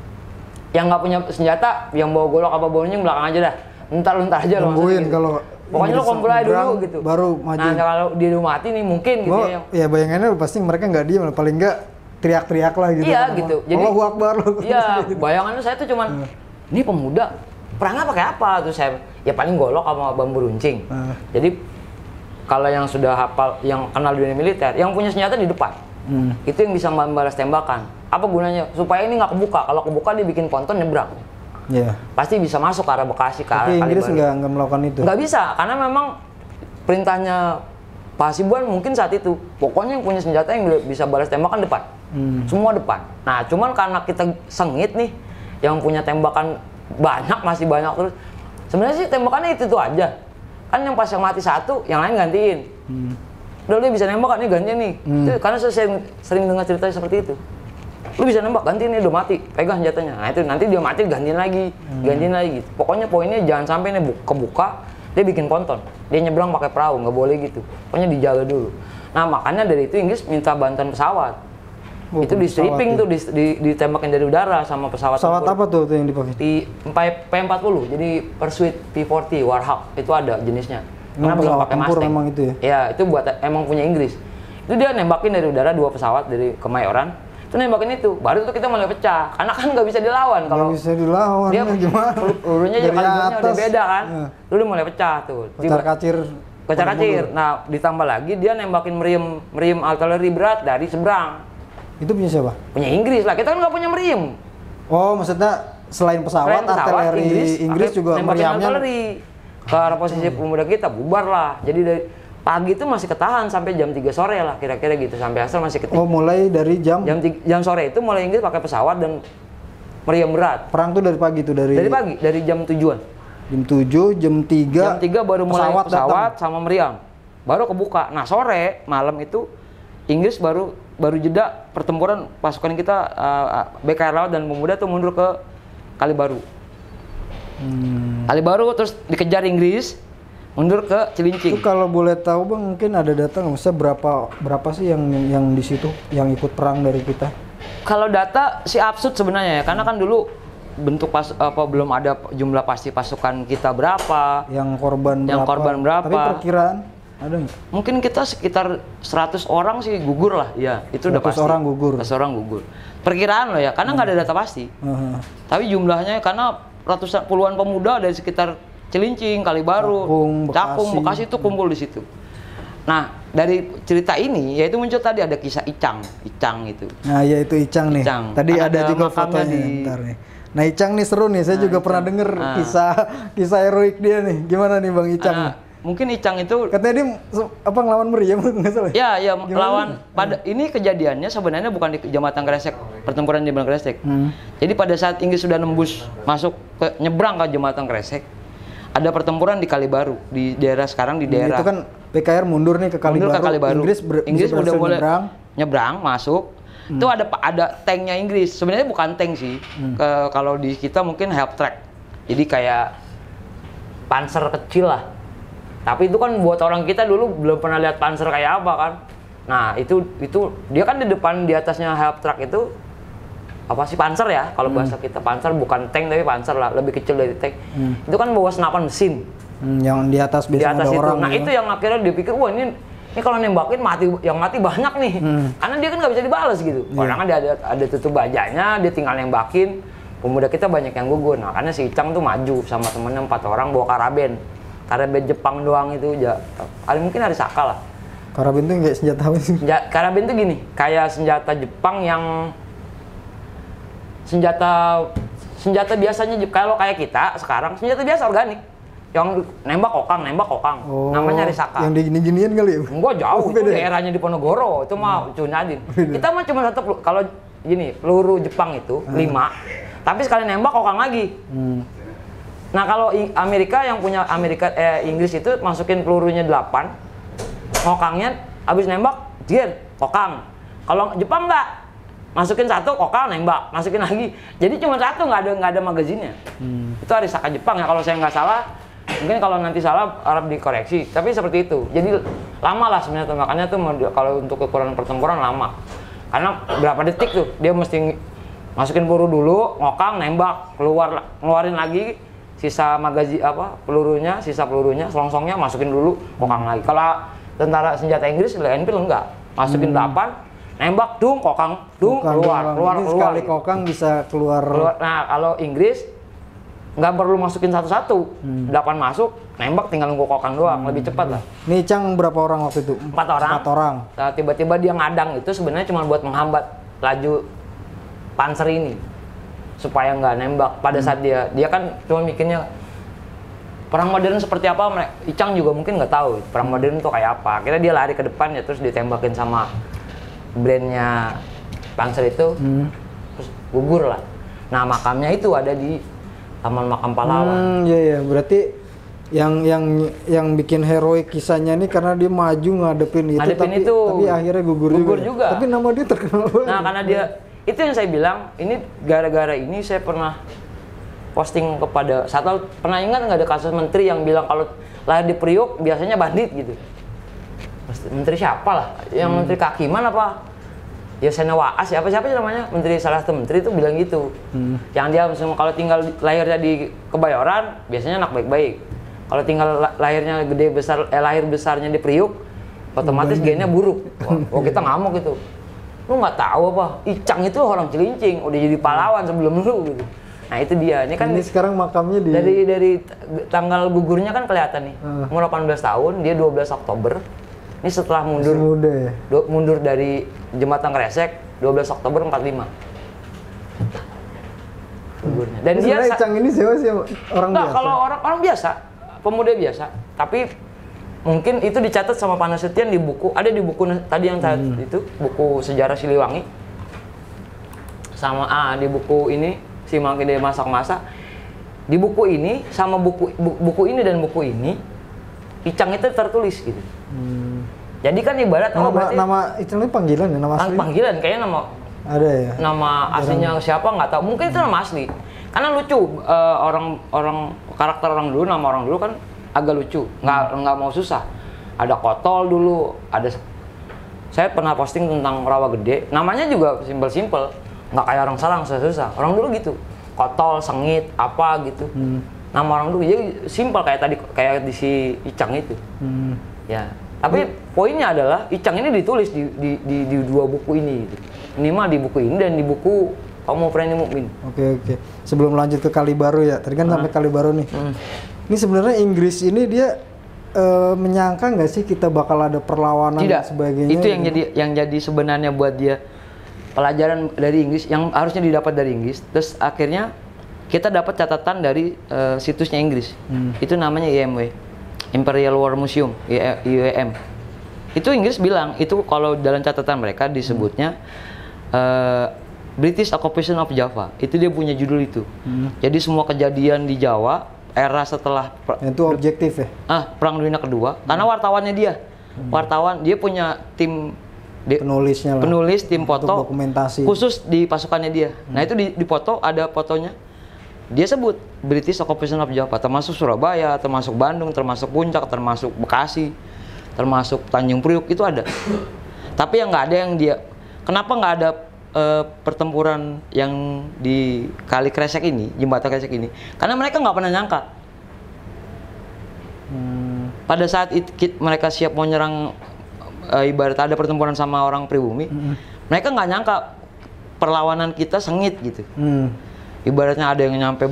Yang nggak punya senjata, yang bawa golok apa bawa nying belakang aja dah. Entar aja loh. Nungguin kalau Pokoknya lo kumpul aja dulu gitu. Baru maju. Nah kalau dia udah mati nih mungkin gitu ya. Ya bayangannya pasti mereka nggak diem, paling nggak teriak-teriak lah gitu. Iya gitu. Jadi Allahu Akbar loh. Iya, bayangannya saya tuh cuman ini pemuda perangnya pakai apa? Terus saya ya paling golok sama bambu runcing. Jadi kalau yang sudah hafal, yang kenal dunia militer, yang punya senjata di depan. Itu yang bisa membalas tembakan. Apa gunanya? Supaya ini nggak kebuka. Kalau kebuka dia bikin ponton nyebrang. Yeah. Pasti bisa masuk ke arah Bekasi, ke arah Kalibaru. Inggris nggak melakukan itu? Nggak bisa, karena memang perintahnya Pak Hasibuan mungkin saat itu. Pokoknya yang punya senjata yang bisa balas tembakan depan. Semua depan. Nah, cuman karena kita sengit nih, yang punya tembakan banyak, masih banyak terus. Sebenarnya sih tembakannya itu aja. Kan yang pas yang mati satu, yang lain gantiin. Udah lu bisa nembak kan, nih gantiin nih. Itu, karena saya sering dengar cerita seperti itu. Lu bisa nembak, gantiin nih, udah mati, pegang senjatanya. Nah itu nanti dia mati, gantiin lagi, gantiin lagi. Gitu. Pokoknya poinnya jangan sampai nih kebuka, dia bikin ponton. Dia nyebrang pakai perahu, nggak boleh gitu. Pokoknya dijaga dulu. Nah makanya dari itu Inggris minta bantuan pesawat. Itu di stripping tuh, ditembakin dari udara sama pesawat. Pesawat apa tuh yang dipakai? Di P40, jadi Pursuit P40 Warhawk, itu ada jenisnya. Karena belum pakai Mustang. Memang itu ya? Ya, itu buat emang punya Inggris. Itu dia nembakin dari udara 2 pesawat dari Kemayoran. Itu nembakin itu, baru itu kita mulai pecah. Karena kan nggak bisa dilawan. Kalau bisa dilawan, dia gimana? Pelurunya aja kalibernya udah beda kan. Itu udah mulai pecah tuh. Kocar-kacir. Nah, ditambah lagi dia nembakin meriam artileri berat dari seberang. Itu punya siapa? Punya Inggris lah. Kita kan nggak punya meriam. Oh, maksudnya selain pesawat artileri Inggris juga meriamnya artileri ke arah posisi pemuda kita, bubar lah. Jadi dari pagi itu masih ketahan sampai jam 3 sore lah kira-kira gitu, sampai asal masih ketahan. Oh, mulai dari jam sore itu mulai Inggris pakai pesawat dan meriam berat. Perang tuh dari pagi tuh, dari pagi, dari jam 7-an. Jam 7, jam 3. Jam 3 baru mulai pesawat sama meriam. Baru kebuka. Nah, sore malam itu Inggris baru jeda pertempuran pasukan kita, BKR Laut dan Pemuda tuh mundur ke Kalibaru. Kalibaru terus dikejar Inggris, mundur ke Cilincing. Itu kalau boleh tahu Bang, mungkin ada data nggak? Maksudnya berapa sih yang di situ yang ikut perang dari kita? Kalau data sih absurd sebenarnya ya, karena kan dulu bentuk belum ada jumlah pasti pasukan kita berapa, yang korban berapa. Tapi perkiraan ada nggak? Mungkin kita sekitar 100 orang sih gugur lah, ya itu udah pasti. 100 orang gugur. 100 orang gugur. Perkiraan loh ya, karena nggak ada data pasti. Tapi jumlahnya karena puluhan pemuda dari sekitar Cilincing, Kalibaru, Cakung, Bekasi itu kumpul di situ. Nah, dari cerita ini yaitu muncul tadi ada kisah Icang itu. Nah, ya itu Icang nih. Tadi ada juga fotonya ntar nih. Nah, Icang nih seru nih. Saya juga pernah denger kisah heroik dia nih. Gimana nih Bang Icang? Mungkin Icang itu katanya dia ngelawan meriam nggak salah? Ya, melawan. Ini kejadiannya sebenarnya bukan di Jembatan Kresek, pertempuran di Jembatan Kresek. Jadi pada saat Inggris sudah nembus masuk nyebrang ke Jembatan Kresek, ada pertempuran di Kalibaru, di daerah sekarang di daerah. Itu kan PKR mundur nih ke Kalibaru. Inggris udah mulai nyebrang masuk. Itu ada tanknya Inggris. Sebenarnya bukan tank sih. Kalau di kita mungkin help track. Jadi kayak panser kecil lah. Tapi itu kan buat orang kita dulu belum pernah lihat panser kayak apa kan. Nah, itu dia kan di depan, di atasnya help track itu apa sih, panser ya? Kalau bahasa kita panser, bukan tank tapi panser lah, lebih kecil dari tank. Itu kan bawa senapan mesin. Yang di atas biasanya ada itu. orang. Nah, itu yang akhirnya dia pikir, wah ini kalau nembakin yang mati banyak nih. Karena dia kan nggak bisa dibalas gitu. Orang kan dia ada tutup bajanya, dia tinggal nembakin. Pemuda kita banyak yang gugur. Nah, karena si Icang tuh maju sama temennya 4 orang bawa karaben Jepang doang itu aja. Mungkin ada Saka lah. Karaben tuh kayak senjata apa sih? Karaben tuh gini, kayak senjata Jepang yang senjata biasanya kalau kayak kita sekarang senjata biasa organik. Yang nembak kokang. Oh, namanya Risaka. Yang digini-ginian kali ya? Enggak jauh, itu daerahnya di Ponorogo, itu mah Cunadin. Kita mah cuma satu, kalau gini, peluru Jepang itu 5, tapi sekali nembak kokang lagi. Nah, kalau Amerika yang punya Inggris itu masukin pelurunya 8, ngokangnya habis nembak, dia kokang. Kalau Jepang enggak, masukin 1 kokang nembak, masukin lagi. Jadi cuma 1, nggak ada magazinnya. Itu Arisaka Jepang ya kalau saya nggak salah. Mungkin kalau nanti salah Arab dikoreksi, tapi seperti itu. Jadi lama lah sebenarnya tembakannya tuh, kalau untuk ukuran pertempuran lama. Karena berapa detik tuh dia mesti masukin peluru dulu, ngokang, nembak, ngeluarin lagi, sisa magazi pelurunya, sisa pelurunya, selongsongnya masukin dulu, kokang lagi. Kalau tentara senjata Inggris Enfield enggak, masukin 8, nembak, kokang, keluar. Sekali kokang bisa keluar. Nah, kalau Inggris nggak perlu masukin satu-satu, 8 masuk, nembak tinggal nunggu kokang doang, lebih cepat lah. Nih Cang berapa orang waktu itu? 4 orang. 4 orang. Nah, tiba-tiba dia ngadang itu sebenarnya cuma buat menghambat laju Panzer ini supaya nggak nembak. Pada saat dia kan cuma mikirnya perang modern seperti apa, Icang juga mungkin nggak tahu perang modern itu kayak apa. Akhirnya dia lari ke depan ya, terus ditembakin sama brandnya Panzer itu, terus gugur lah. Nah, makamnya itu ada di Taman Makam Pahlawan. Iya, berarti yang bikin heroik kisahnya nih karena dia maju ngadepin itu, tapi akhirnya gugur juga. Tapi nama dia terkenal banget. Nah, karena dia itu yang saya bilang, ini gara-gara ini saya pernah posting kepada pernah ingat nggak ada kasus menteri yang bilang kalau lahir di Priok biasanya bandit gitu. Menteri siapa lah? Yang menteri Kehakiman apa? Ya Sena Waas, siapa namanya? Salah satu menteri itu bilang gitu. Yang dia kalau tinggal lahirnya di Kebayoran biasanya anak baik-baik. Kalau tinggal lahirnya lahir besarnya di Priok, otomatis gennya buruk. Oh, kita ngamuk gitu. Lu nggak tahu apa? Icang itu orang Cilincing, udah jadi pahlawan sebelum lu gitu. Nah, itu dia. Ini kan sekarang makamnya dari tanggal gugurnya kan kelihatan nih. Umur 18 tahun, dia 12 Oktober. Ini setelah mundur dari Jembatan Kresek 12 Oktober 45. Gugurnya. Dan dia Icang ini siapa sih orang biasa? Kalau orang biasa, pemuda biasa, tapi mungkin itu dicatat sama Pak Nasution di buku, ada di buku tadi yang itu buku Sejarah Siliwangi, sama di buku ini Simangki dari Masak-Masak. Di buku ini sama buku ini dan buku ini, Icang itu tertulis gitu. Jadi kan ibarat nama Icang itu panggilan ya, nama asli? Panggilan, kayaknya nama ada ya. Nama aslinya siapa nggak tahu. Mungkin itu nama asli. Karena lucu, karakter orang dulu, nama orang dulu kan agak lucu, nggak mau susah. Ada Kotol dulu, saya pernah posting tentang Rawa Gede, namanya juga simpel-simpel, nggak kayak orang Salang susah. Orang dulu gitu, Kotol, Sengit, apa gitu. Nama orang dulu, jadi simpel kayak di si Icang itu. Ya, tapi poinnya adalah Icang ini ditulis di 2 buku ini, gitu. Minimal di buku ini dan di buku Kamu Freni Mukmin. Oke. Sebelum lanjut ke Kalibaru ya, tadi kan sampai Kalibaru nih. Ini sebenarnya Inggris ini dia menyangka nggak sih kita bakal ada perlawanan dan sebagainya? Itu yang jadi sebenarnya buat dia pelajaran dari Inggris yang harusnya didapat dari Inggris. Terus akhirnya kita dapat catatan dari situsnya Inggris. Itu namanya IMW, Imperial War Museum, IWM. Itu Inggris bilang itu kalau dalam catatan mereka disebutnya British Occupation of Java. Itu dia punya judul itu. Jadi semua kejadian di Jawa era setelah itu objektif ya? Perang Dunia Kedua. Karena wartawannya dia. Wartawan dia punya tim penulis tim foto dokumentasi khusus di pasukannya dia. Nah, itu di foto ada fotonya. Dia sebut British Occupation of Java, termasuk Surabaya, termasuk Bandung, termasuk Puncak, termasuk Bekasi, termasuk Tanjung Priok, itu ada. Tapi yang nggak ada yang dia, kenapa nggak ada pertempuran yang di Kali Kresek ini, Jembatan Kresek ini? Karena mereka nggak pernah nyangka. Pada saat mereka siap mau nyerang, ibarat ada pertempuran sama orang pribumi, mereka nggak nyangka perlawanan kita sengit gitu. Ibaratnya ada yang nyampe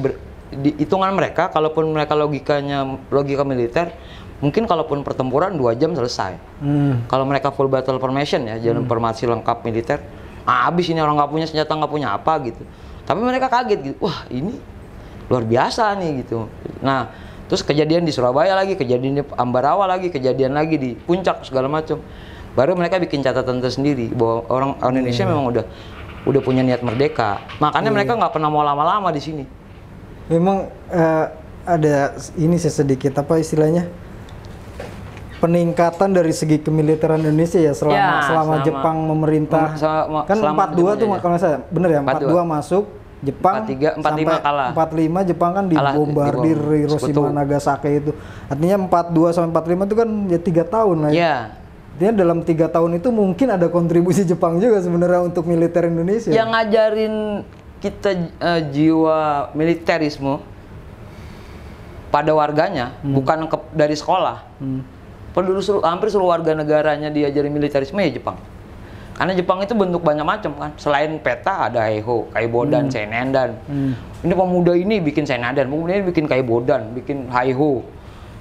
di hitungan mereka, kalaupun mereka logika militer, mungkin kalaupun pertempuran 2 jam selesai. Kalau mereka full battle formation ya, jalan formasi lengkap militer, habis ini orang nggak punya senjata, nggak punya apa gitu. Tapi mereka kaget gitu, wah ini luar biasa nih gitu. Nah, terus kejadian di Surabaya lagi, kejadian di Ambarawa lagi, kejadian lagi di Puncak segala macam. Baru mereka bikin catatan tersendiri bahwa orang Indonesia memang udah punya niat merdeka. Makanya mereka nggak pernah mau lama-lama di sini. Memang ada ini sedikit apa istilahnya? Peningkatan dari segi kemiliteran Indonesia ya selama Jepang memerintah. Kan 42 tuh kalau saya bener ya, 42 masuk Jepang, 45 kalah. 45 Jepang kan dibombardir Hiroshima Nagasaki itu. Artinya 42 sampai 45 itu kan ya 3 tahun lah ya. Artinya dalam 3 tahun itu mungkin ada kontribusi Jepang juga sebenarnya untuk militer Indonesia. Yang ngajarin kita jiwa militerisme pada warganya, bukan dari sekolah. Hampir seluruh warga negaranya diajari militerisme ya Jepang. Karena Jepang itu bentuk banyak macam kan. Selain peta ada Heiho, Kaibodan, Seinendan. Ini pemuda ini bikin Seinendan, pemuda ini bikin Kaibodan, bikin Heiho.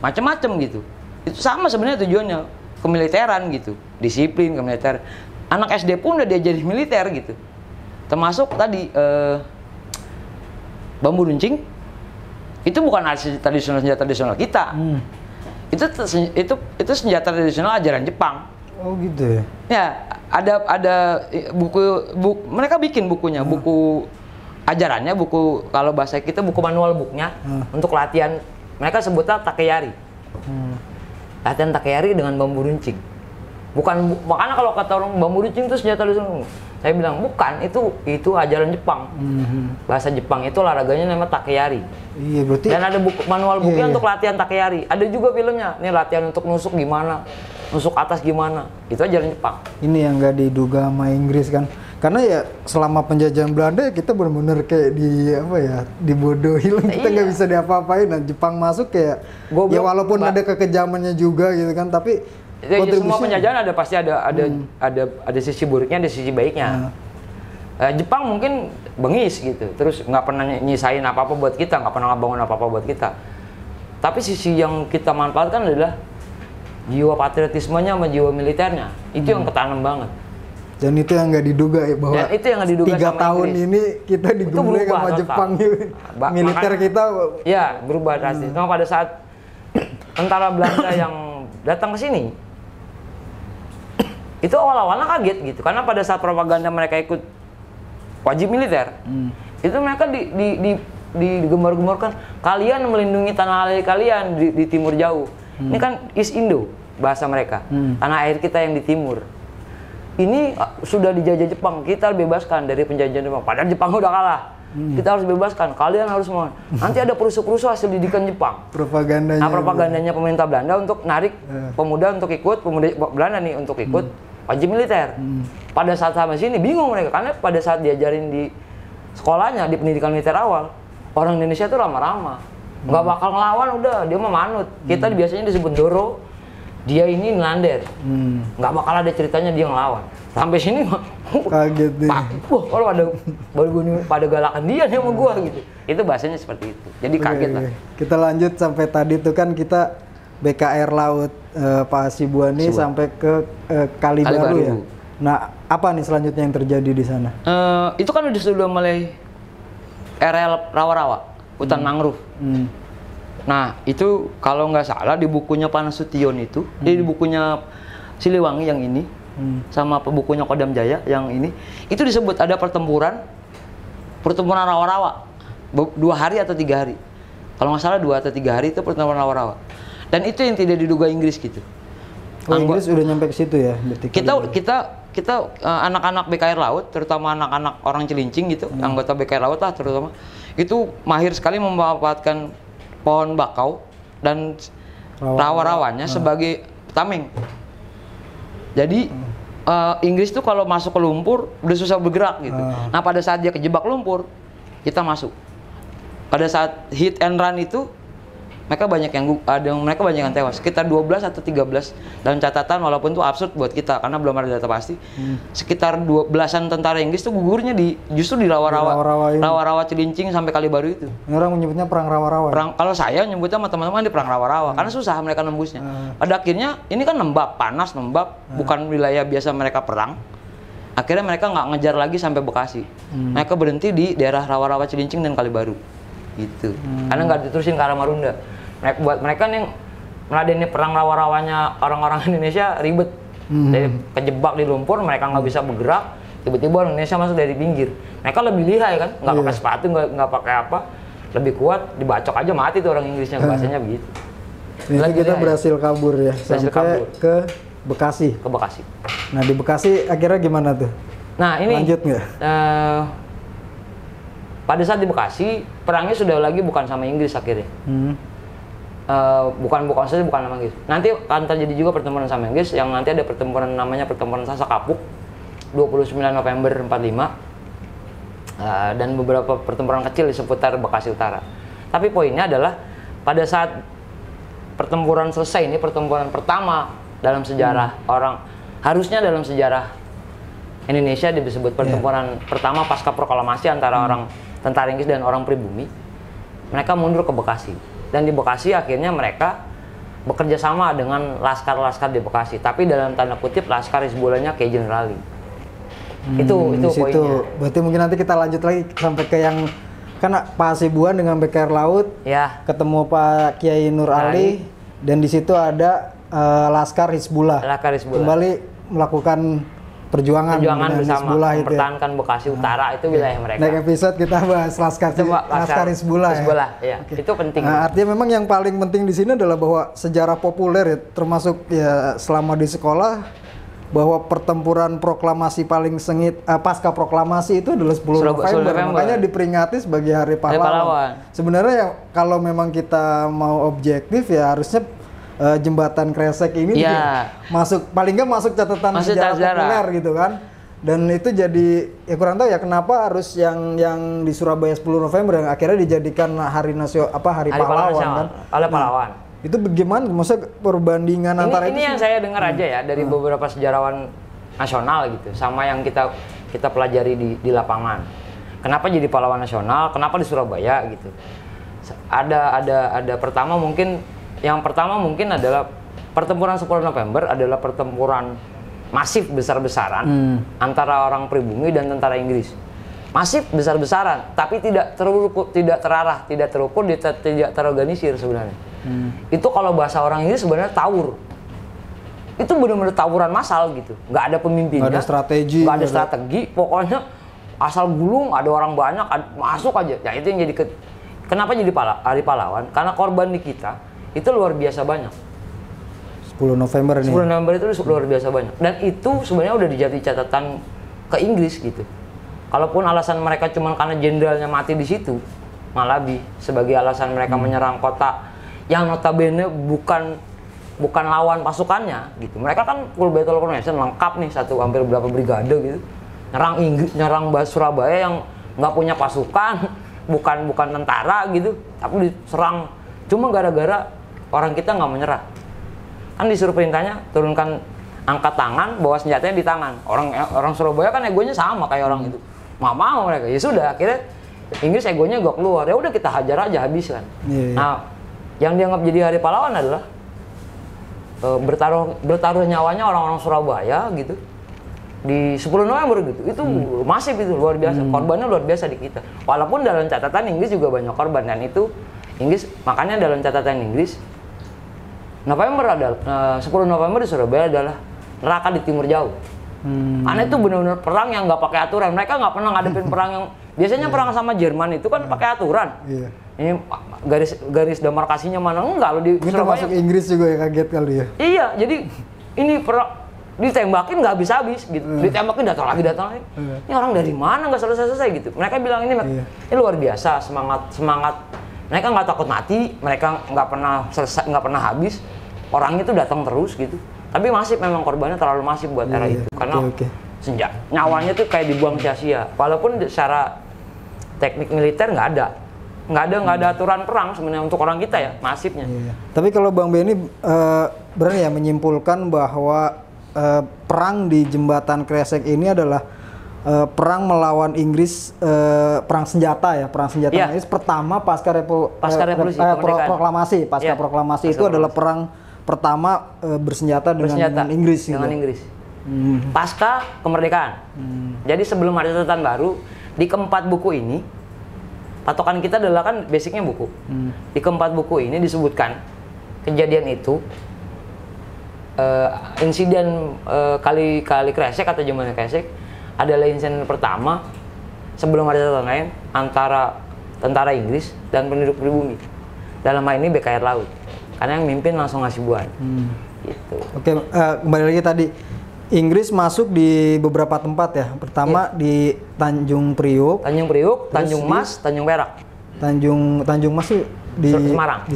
Macam-macam gitu. Itu sama sebenarnya tujuannya, kemiliteran gitu. Disiplin, kemiliteran. Anak SD pun udah diajari militer gitu. Termasuk tadi bambu runcing itu bukan tradisional kita. Itu senjata tradisional ajaran Jepang. Oh gitu ya. Ya, ada buku mereka bikin bukunya, buku ajarannya, buku kalau bahasa kita buku manual booknya untuk latihan. Mereka sebutnya takeyari. Latihan takeyari dengan bambu runcing. Makanya kalau kata orang bambu runcing itu senjata tradisional. Saya bilang bukan, itu ajaran Jepang. Bahasa Jepang itu olahraganya namanya takeyari. Iya, berarti. Dan ada buku manual bukunya untuk latihan takeyari. Ada juga filmnya. Nih latihan untuk nusuk gimana, nusuk atas gimana. Itu ajaran Jepang. Ini yang nggak diduga sama Inggris kan. Karena ya selama penjajahan Belanda kita benar-benar kayak dibodohi lah. Kita nggak bisa diapa-apain. Nah, Jepang masuk kayak ya walaupun ada kekejamannya juga gitu kan, tapi semua penjajahan pasti ada sisi buruknya, ada sisi baiknya. Jepang mungkin bengis gitu, terus nggak pernah nyisain apa-apa buat kita, nggak pernah bangun apa-apa buat kita. Tapi sisi yang kita manfaatkan adalah jiwa patriotismenya sama jiwa militernya. Itu yang ketanam banget. Dan itu yang nggak diduga ya, bahwa itu yang diduga 3 tahun Inggris. Ini kita digembleng sama Jepang gitu. Militer kita ya berubah drastis. Cuma pada saat tentara Belanda yang datang ke sini, itu awal-awalnya kaget gitu, karena pada saat propaganda mereka ikut wajib militer, itu mereka digembar-gemborkan, kalian melindungi tanah air kalian di timur jauh. Ini kan East Indo bahasa mereka, tanah air kita yang di timur. Ini sudah dijajah Jepang, kita bebaskan dari penjajahan Jepang. Padahal Jepang udah kalah. Kita harus bebaskan, kalian harus mau. Nanti ada perusuh-perusuh hasil didikan Jepang. Propagandanya pemerintah Belanda untuk narik pemuda untuk ikut, pemuda Belanda nih untuk ikut wajib militer. Pada saat sama sini bingung mereka, karena pada saat diajarin di sekolahnya, di pendidikan militer awal, orang Indonesia tuh ramah-ramah. Nggak bakal ngelawan, udah dia mah manut. Kita biasanya disebut Doro, dia ini Nelander. Nggak bakal ada ceritanya dia ngelawan. Sampai sini kaget nih. Kalau pada galakan dia nih sama gua gitu. Itu bahasanya seperti itu. Jadi kaget lah. Kita lanjut sampai tadi tuh kan kita BKR Laut Pak Hasibuan nih sampai ke Kali Baru ya. Nah, apa nih selanjutnya yang terjadi di sana? Itu kan sudah mulai area rawa-rawa, hutan mangrove. Nah, itu kalau nggak salah di bukunya Panasution itu, di bukunya Siliwangi yang ini, sama bukunya Kodam Jaya yang ini, itu disebut ada pertempuran rawa-rawa 2 hari atau 3 hari. Kalau nggak salah 2 atau 3 hari itu pertempuran rawa-rawa. Dan itu yang tidak diduga Inggris gitu. Inggris udah nyampe ke situ ya? Kita anak-anak BKR Laut, terutama anak-anak orang Cilincing gitu, anggota BKR Laut lah terutama, itu mahir sekali memanfaatkan pohon bakau dan rawa-rawanya sebagai tameng. Jadi Inggris tuh kalau masuk ke lumpur udah susah bergerak gitu. Nah pada saat dia kejebak lumpur, kita masuk. Pada saat hit and run itu mereka banyak yang tewas, sekitar 12 atau 13 dalam catatan, walaupun itu absurd buat kita karena belum ada data pasti. Sekitar 12-an tentara Inggris tuh gugurnya justru di rawa-rawa Cilincing sampai Kali Baru itu. Orang menyebutnya perang rawa-rawa. Kalau saya nyebutnya sama teman-teman di perang rawa-rawa karena susah mereka nembusnya. Pada akhirnya ini kan panas nembak, bukan wilayah biasa mereka perang. Akhirnya mereka nggak ngejar lagi sampai Bekasi. Mereka berhenti di daerah rawa-rawa Cilincing dan Kali Baru. Gitu. Karena nggak diterusin ke arah Marunda. Buat mereka nih meladeni perang rawa-rawanya orang-orang Indonesia ribet. Dari kejebak di lumpur, mereka nggak bisa bergerak, tiba-tiba Indonesia masuk dari pinggir. Mereka lebih lihai kan, nggak pakai sepatu, nggak pakai apa, lebih kuat, dibacok aja mati tuh orang Inggrisnya, bahasanya begitu. Jadi kita berhasil kabur ya, sampai ke Bekasi. Ke Bekasi. Nah di Bekasi akhirnya gimana tuh? Nah ini lanjut nggak? Pada saat di Bekasi, perangnya sudah lagi bukan sama Inggris akhirnya. Bukan sama Inggris. Nanti akan terjadi juga pertempuran sama Inggris, yang nanti ada pertempuran namanya pertempuran Sasak Kapuk 29 November 45 dan beberapa pertempuran kecil di seputar Bekasi Utara. Tapi poinnya adalah pada saat pertempuran selesai, ini pertempuran pertama dalam sejarah harusnya dalam sejarah Indonesia disebut pertempuran pertama pasca proklamasi antara orang tentara Inggris dan orang pribumi. Mereka mundur ke Bekasi, dan di Bekasi akhirnya mereka bekerja sama dengan laskar-laskar di Bekasi, tapi dalam tanda kutip laskar Hizbullahnya kayak generali. Itu poinnya. Berarti mungkin nanti kita lanjut lagi sampai ke yang karena Pak Hasibuan dengan BKR Laut, ketemu Pak Kiai Nur Ali, dan di situ ada laskar Hizbullah. Kembali melakukan perjuangan bersama Hizbullah mempertahankan Bekasi Utara, itu wilayah mereka. Next episode kita bahas laskar Hizbullah. Ya. Itu penting. Artinya memang yang paling penting di sini adalah bahwa sejarah populer ya, termasuk ya selama di sekolah, bahwa pertempuran proklamasi paling sengit pasca proklamasi itu adalah 10 November. Makanya diperingati sebagai Hari Pahlawan. Sebenarnya ya, kalau memang kita mau objektif ya harusnya jembatan Kresek ini masuk, paling nggak masuk catatan sejarah populer gitu kan. Dan itu jadi ya kurang tahu ya kenapa harus yang di Surabaya 10 November yang akhirnya dijadikan hari pahlawan kan. Pahlawan. Itu bagaimana? Maksudnya perbandingan antara ini yang saya dengar aja ya dari beberapa sejarawan nasional gitu, sama yang kita pelajari di lapangan. Kenapa jadi pahlawan nasional? Kenapa di Surabaya gitu? Ada pertama mungkin adalah pertempuran 10 November adalah pertempuran masif besar-besaran antara orang pribumi dan tentara Inggris. Masif besar-besaran, tapi tidak terukur, tidak terarah, tidak terukur, tidak terorganisir sebenarnya. Itu kalau bahasa orang Inggris sebenarnya tawur. Itu benar-benar tawuran massal gitu. Nggak ada pemimpinnya. Nggak ada strategi. Pokoknya asal gulung, ada orang banyak, masuk aja. Ya itu yang jadi kenapa jadi Hari Pahlawan? Karena korban di kita itu luar biasa banyak. 10 November ini. 10 November itu luar biasa banyak. Dan itu sebenarnya udah dijadi catatan ke Inggris gitu. Kalaupun alasan mereka cuma karena jenderalnya mati di situ, Malabi sebagai alasan mereka menyerang kota yang notabene bukan lawan pasukannya gitu. Mereka kan full battle formation lengkap nih, hampir berapa brigade gitu. Nyerang Surabaya yang nggak punya pasukan, bukan tentara gitu, tapi diserang cuma gara-gara orang kita nggak menyerah. Kan disuruh perintahnya turunkan, angkat tangan, bawa senjatanya di tangan. Orang Surabaya kan egonya sama kayak orang itu. Nggak mau mereka. Ya sudah, akhirnya Inggris egonya gak keluar. Ya udah kita hajar aja, habiskan. Nah, yang dianggap jadi Hari Pahlawan adalah bertaruh nyawanya orang-orang Surabaya gitu di 10 November gitu. Itu masif, itu luar biasa. Korbannya luar biasa di kita. Walaupun dalam catatan Inggris juga banyak korban, dan itu Inggris, makanya dalam catatan Inggris 10 November di Surabaya adalah neraka di timur jauh. Karena itu benar-benar perang yang nggak pakai aturan. Mereka nggak pernah ngadepin perang yang biasanya perang sama Jerman itu kan pakai aturan. Ini garis demarkasinya mana enggak lo di Surabaya. Masuk Inggris juga ya, kaget kali ya. Iya, jadi ini perang ditembakin nggak habis-habis gitu. Ditembakin datang lagi. Ini orang dari mana nggak selesai-selesai gitu. Mereka bilang ini luar biasa semangat. Mereka nggak takut mati, mereka nggak pernah selesai, nggak pernah habis. Orangnya itu datang terus gitu. Tapi masif, memang korbannya terlalu masif buat era itu. Karena nyawanya tuh kayak dibuang sia-sia. Walaupun secara teknik militer nggak ada aturan perang sebenarnya untuk orang kita ya, masifnya. Tapi kalau Bang Benny berani ya menyimpulkan bahwa perang di Jembatan Kresek ini adalah perang melawan Inggris, perang senjata Inggris pertama pasca revolusi, proklamasi itu adalah perang pertama bersenjata dengan Inggris. Pasca kemerdekaan. Jadi sebelum ada catatan baru, di keempat buku ini, patokan kita adalah kan basicnya buku. Di keempat buku ini disebutkan kejadian itu, insiden kali Kresek atau Jembatan Kresek adalah insiden pertama sebelum ada catatan lain antara tentara Inggris dan penduduk pribumi. Dalam hal ini BKR Laut. Karena yang mimpin langsung Hasibuan. Gitu. Oke, kembali lagi tadi. Inggris masuk di beberapa tempat ya. Pertama di Tanjung Priuk, Tanjung Mas, Tanjung Perak. Tanjung Mas di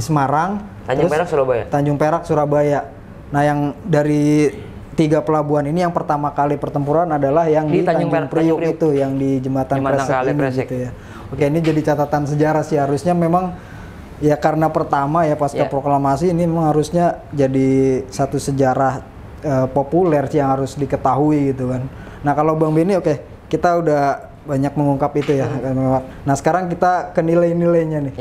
Semarang. Tanjung Perak Surabaya. Tanjung Perak Surabaya. Nah, yang dari 3 pelabuhan ini yang pertama kali pertempuran adalah yang di Tanjung Priuk itu, yang di Jembatan Kresek ini gitu ya. Oke, ini jadi catatan sejarah sih, harusnya memang Ya karena pertama ya pasca proklamasi ini memang harusnya jadi satu sejarah populer yang harus diketahui gitu kan. Nah kalau Bang Benny oke, kita udah banyak mengungkap itu ya. Nah sekarang kita ke nilai-nilainya nih.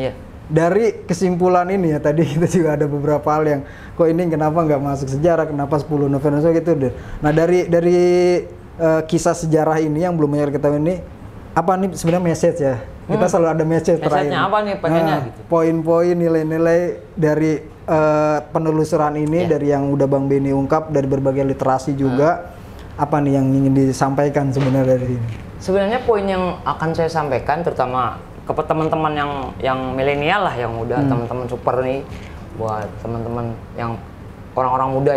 Dari kesimpulan ini ya tadi kita juga ada beberapa hal yang kok ini kenapa nggak masuk sejarah, kenapa 10 November gitu deh. Nah dari kisah sejarah ini yang belum banyak kita ini apa nih sebenarnya message ya? Kita selalu ada message terakhir. Message-nya apa nih pengennya gitu? Poin-poin nilai-nilai dari penelusuran ini dari yang udah Bang Benny ungkap dari berbagai literasi juga apa nih yang ingin disampaikan sebenarnya dari ini? Sebenarnya poin yang akan saya sampaikan terutama ke teman-teman yang milenial lah yang muda, teman-teman super nih buat teman-teman yang orang-orang muda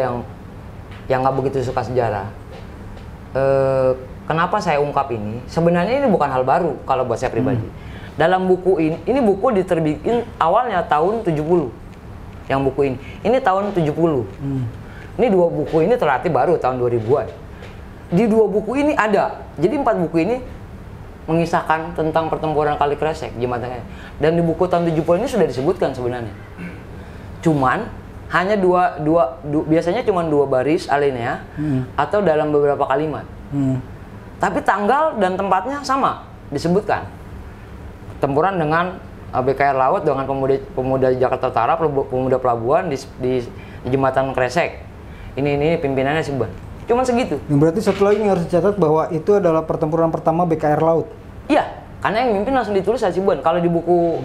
yang nggak begitu suka sejarah. Kenapa saya ungkap ini? Sebenarnya ini bukan hal baru kalau buat saya pribadi. Dalam buku ini buku diterbitin awalnya tahun 70. Yang buku ini tahun 70. Ini 2 buku ini terlatih baru tahun 2000-an. Di 2 buku ini ada. Jadi 4 buku ini mengisahkan tentang pertempuran Kali Kresek, jembatannya. Dan di buku tahun 70 ini sudah disebutkan sebenarnya. Cuman hanya biasanya cuma 2 baris alinea atau dalam beberapa kalimat. Tapi tanggal dan tempatnya sama disebutkan. Tempuran dengan BKR Laut dengan pemuda Jakarta Utara, pemuda pelabuhan di jembatan Kresek. Ini pimpinannya Sibuan. Cuman segitu. Berarti satu lagi yang harus dicatat bahwa itu adalah pertempuran pertama BKR Laut. Iya, karena yang mimpin langsung ditulis Sibuan. Kalau di buku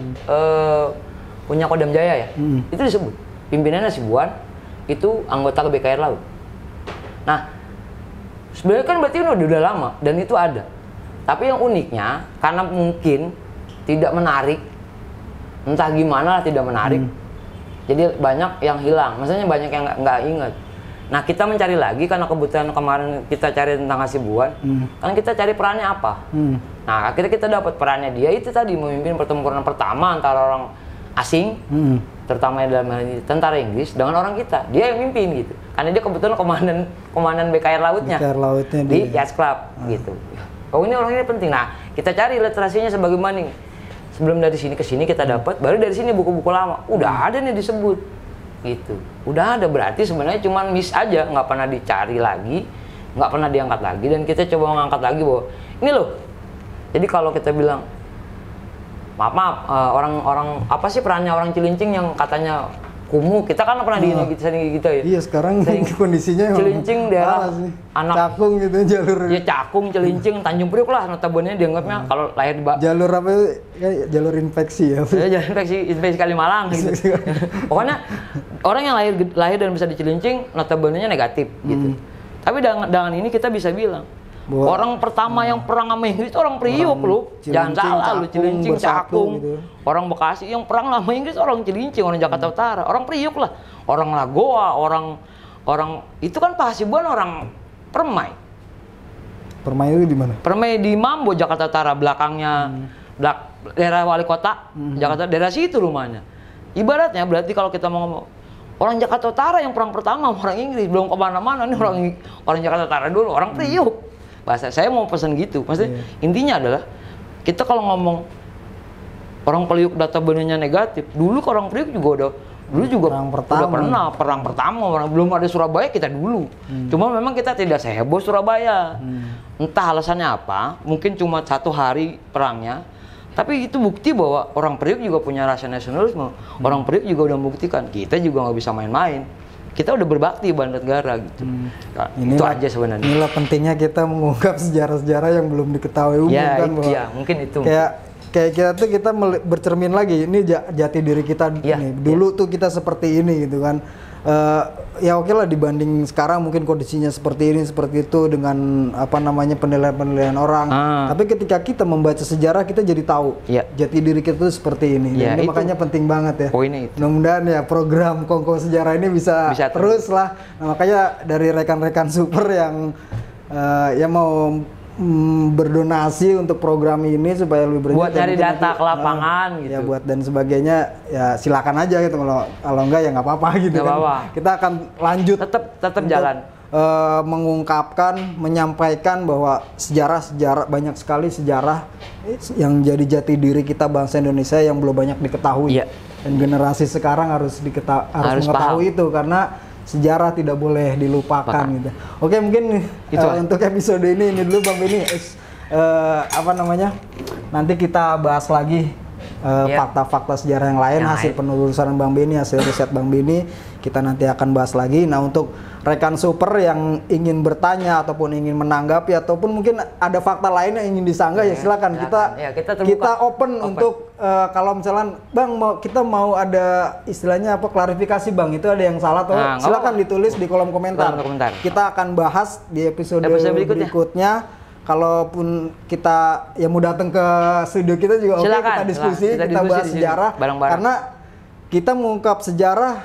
punya Kodam Jaya ya, itu disebut pimpinannya Sibuan itu anggota ke BKR Laut. Nah, sebenarnya kan berarti udah lama dan itu ada. Tapi yang uniknya karena mungkin tidak menarik, entah gimana tidak menarik, jadi banyak yang hilang. Maksudnya banyak yang nggak ingat. Nah kita mencari lagi karena kebetulan kemarin kita cari tentang Hasibuan, kan kita cari perannya apa. Nah akhirnya kita dapat perannya dia itu tadi memimpin pertempuran pertama antara orang asing, terutama dalam hal ini tentara Inggris dengan orang kita. Dia yang mimpin gitu. Karena dia kebetulan komandan BKR Lautnya di Yacht Club gitu. Oh ini orang ini penting. Nah kita cari literasinya sebagaimana. Sebelum dari sini ke sini kita dapat, baru dari sini buku-buku lama. Udah ada nih disebut. Gitu. Udah ada, berarti sebenarnya cuma miss aja, nggak pernah dicari lagi, nggak pernah diangkat lagi, dan kita coba mengangkat lagi bahwa ini loh. Jadi kalau kita bilang maaf orang apa sih perannya orang Cilincing yang katanya kumuh, kita kan pernah sering kita ya. Iya sekarang kondisinya Cilincing daerah anak Cakung gitu jalur. Ya Cakung, Cilincing, Tanjung Priok lah notabene dianggapnya kalau lahir di jalur apa ya, jalur infeksi ya. Ya jalur infeksi Kalimalang gitu. Pokoknya orang yang lahir dan bisa di Cilincing notabene negatif gitu. Tapi dengan ini kita bisa bilang orang pertama yang perang sama Inggris itu orang Priok loh. Jangan salah lu, Cilincing, Cakung. Gitu. Orang Bekasi yang perang sama Inggris orang Cilincing, orang Jakarta Utara, orang Priok lah. Orang Lagoa, orang itu kan Pak Hasibuan orang Permai. Permai itu di mana? Permai di Mambo, Jakarta Utara, belakangnya daerah wali kota Jakarta, daerah situ rumahnya. Ibaratnya berarti kalau kita mau ngomong orang Jakarta Utara yang perang pertama orang Inggris belum kemana-mana, ini orang Jakarta Utara dulu, orang Priok. Bahasa saya mau pesan gitu, maksudnya intinya adalah kita kalau ngomong orang Priok data benernya negatif, dulu orang Priok juga udah pernah perang pertama, belum ada Surabaya kita dulu. Cuma memang kita tidak seheboh Surabaya. Entah alasannya apa, mungkin cuma 1 hari perangnya, tapi itu bukti bahwa orang Priok juga punya rasa nasionalisme. Orang Priok juga udah membuktikan kita juga nggak bisa main-main. Kita udah berbakti pada negara gitu. Nah, itu aja sebenarnya. Inilah pentingnya kita mengungkap sejarah-sejarah yang belum diketahui umum kan bahwa. Ya, mungkin itu. Kayak kita bercermin lagi, ini jati diri kita nih. Dulu tuh kita seperti ini gitu kan. Ya oke lah dibanding sekarang mungkin kondisinya seperti ini seperti itu dengan apa namanya penilaian orang. Tapi ketika kita membaca sejarah kita jadi tahu jati diri kita tuh seperti ini. Ini makanya penting banget ya. Poinnya itu. Mudah-mudahan ya program Kongko Sejarah ini bisa terus lah. Nah, makanya dari rekan-rekan super yang mau berdonasi untuk program ini supaya lebih berjalan buat cari data ke lapangan gitu ya buat dan sebagainya ya silakan aja gitu, kalau enggak ya nggak apa-apa gitu kan. Kita akan lanjut tetap jalan mengungkapkan, menyampaikan bahwa sejarah banyak sekali sejarah yang jadi jati diri kita bangsa Indonesia yang belum banyak diketahui. Dan generasi sekarang harus mengetahui itu karena sejarah tidak boleh dilupakan gitu. Oke, mungkin untuk episode ini dulu Bang Benny. Nanti kita bahas lagi fakta-fakta sejarah yang lain, hasil penelusuran Bang Benny, hasil riset Bang Benny, kita nanti akan bahas lagi. Nah, untuk rekan super yang ingin bertanya ataupun ingin menanggapi ataupun mungkin ada fakta lain yang ingin disanggah, ya silakan. Kita open untuk kalau misalnya Bang kita mau ada istilahnya klarifikasi Bang, itu ada yang salah atau silakan ditulis di kolom komentar. Kita akan bahas di episode berikutnya. Kalaupun kita mau datang ke studio kita juga kita diskusi, kita bahas sejarah bareng-bareng. Karena kita mengungkap sejarah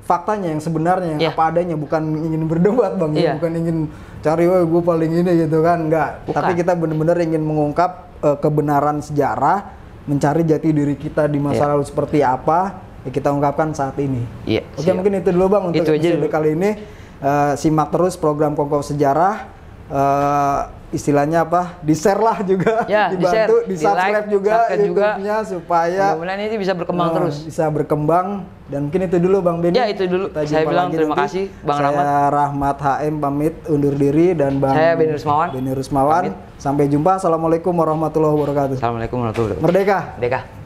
faktanya yang sebenarnya, yang apa adanya, bukan ingin berdebat Bang, bukan ingin cari gue paling ini gitu kan, enggak. Tapi kita benar-benar ingin mengungkap kebenaran sejarah, mencari jati diri kita di masa lalu seperti apa, kita ungkapkan saat ini. Oke, mungkin itu dulu Bang untuk episode kali ini. Simak terus program Kongko Sejarah. Istilahnya di-share lah juga, dibantu, di-subscribe juga YouTube-nya supaya mudah-mudahan ini bisa berkembang terus. Bisa berkembang, dan mungkin itu dulu Bang Benny. Ya, itu dulu. Saya bilang terima kasih Bang Rahmat. Saya Rahmat HM pamit undur diri, dan Bang saya Benny Rusmawan. Sampai jumpa. Assalamualaikum warahmatullahi wabarakatuh. Assalamualaikum warahmatullahi wabarakatuh. Merdeka. Merdeka.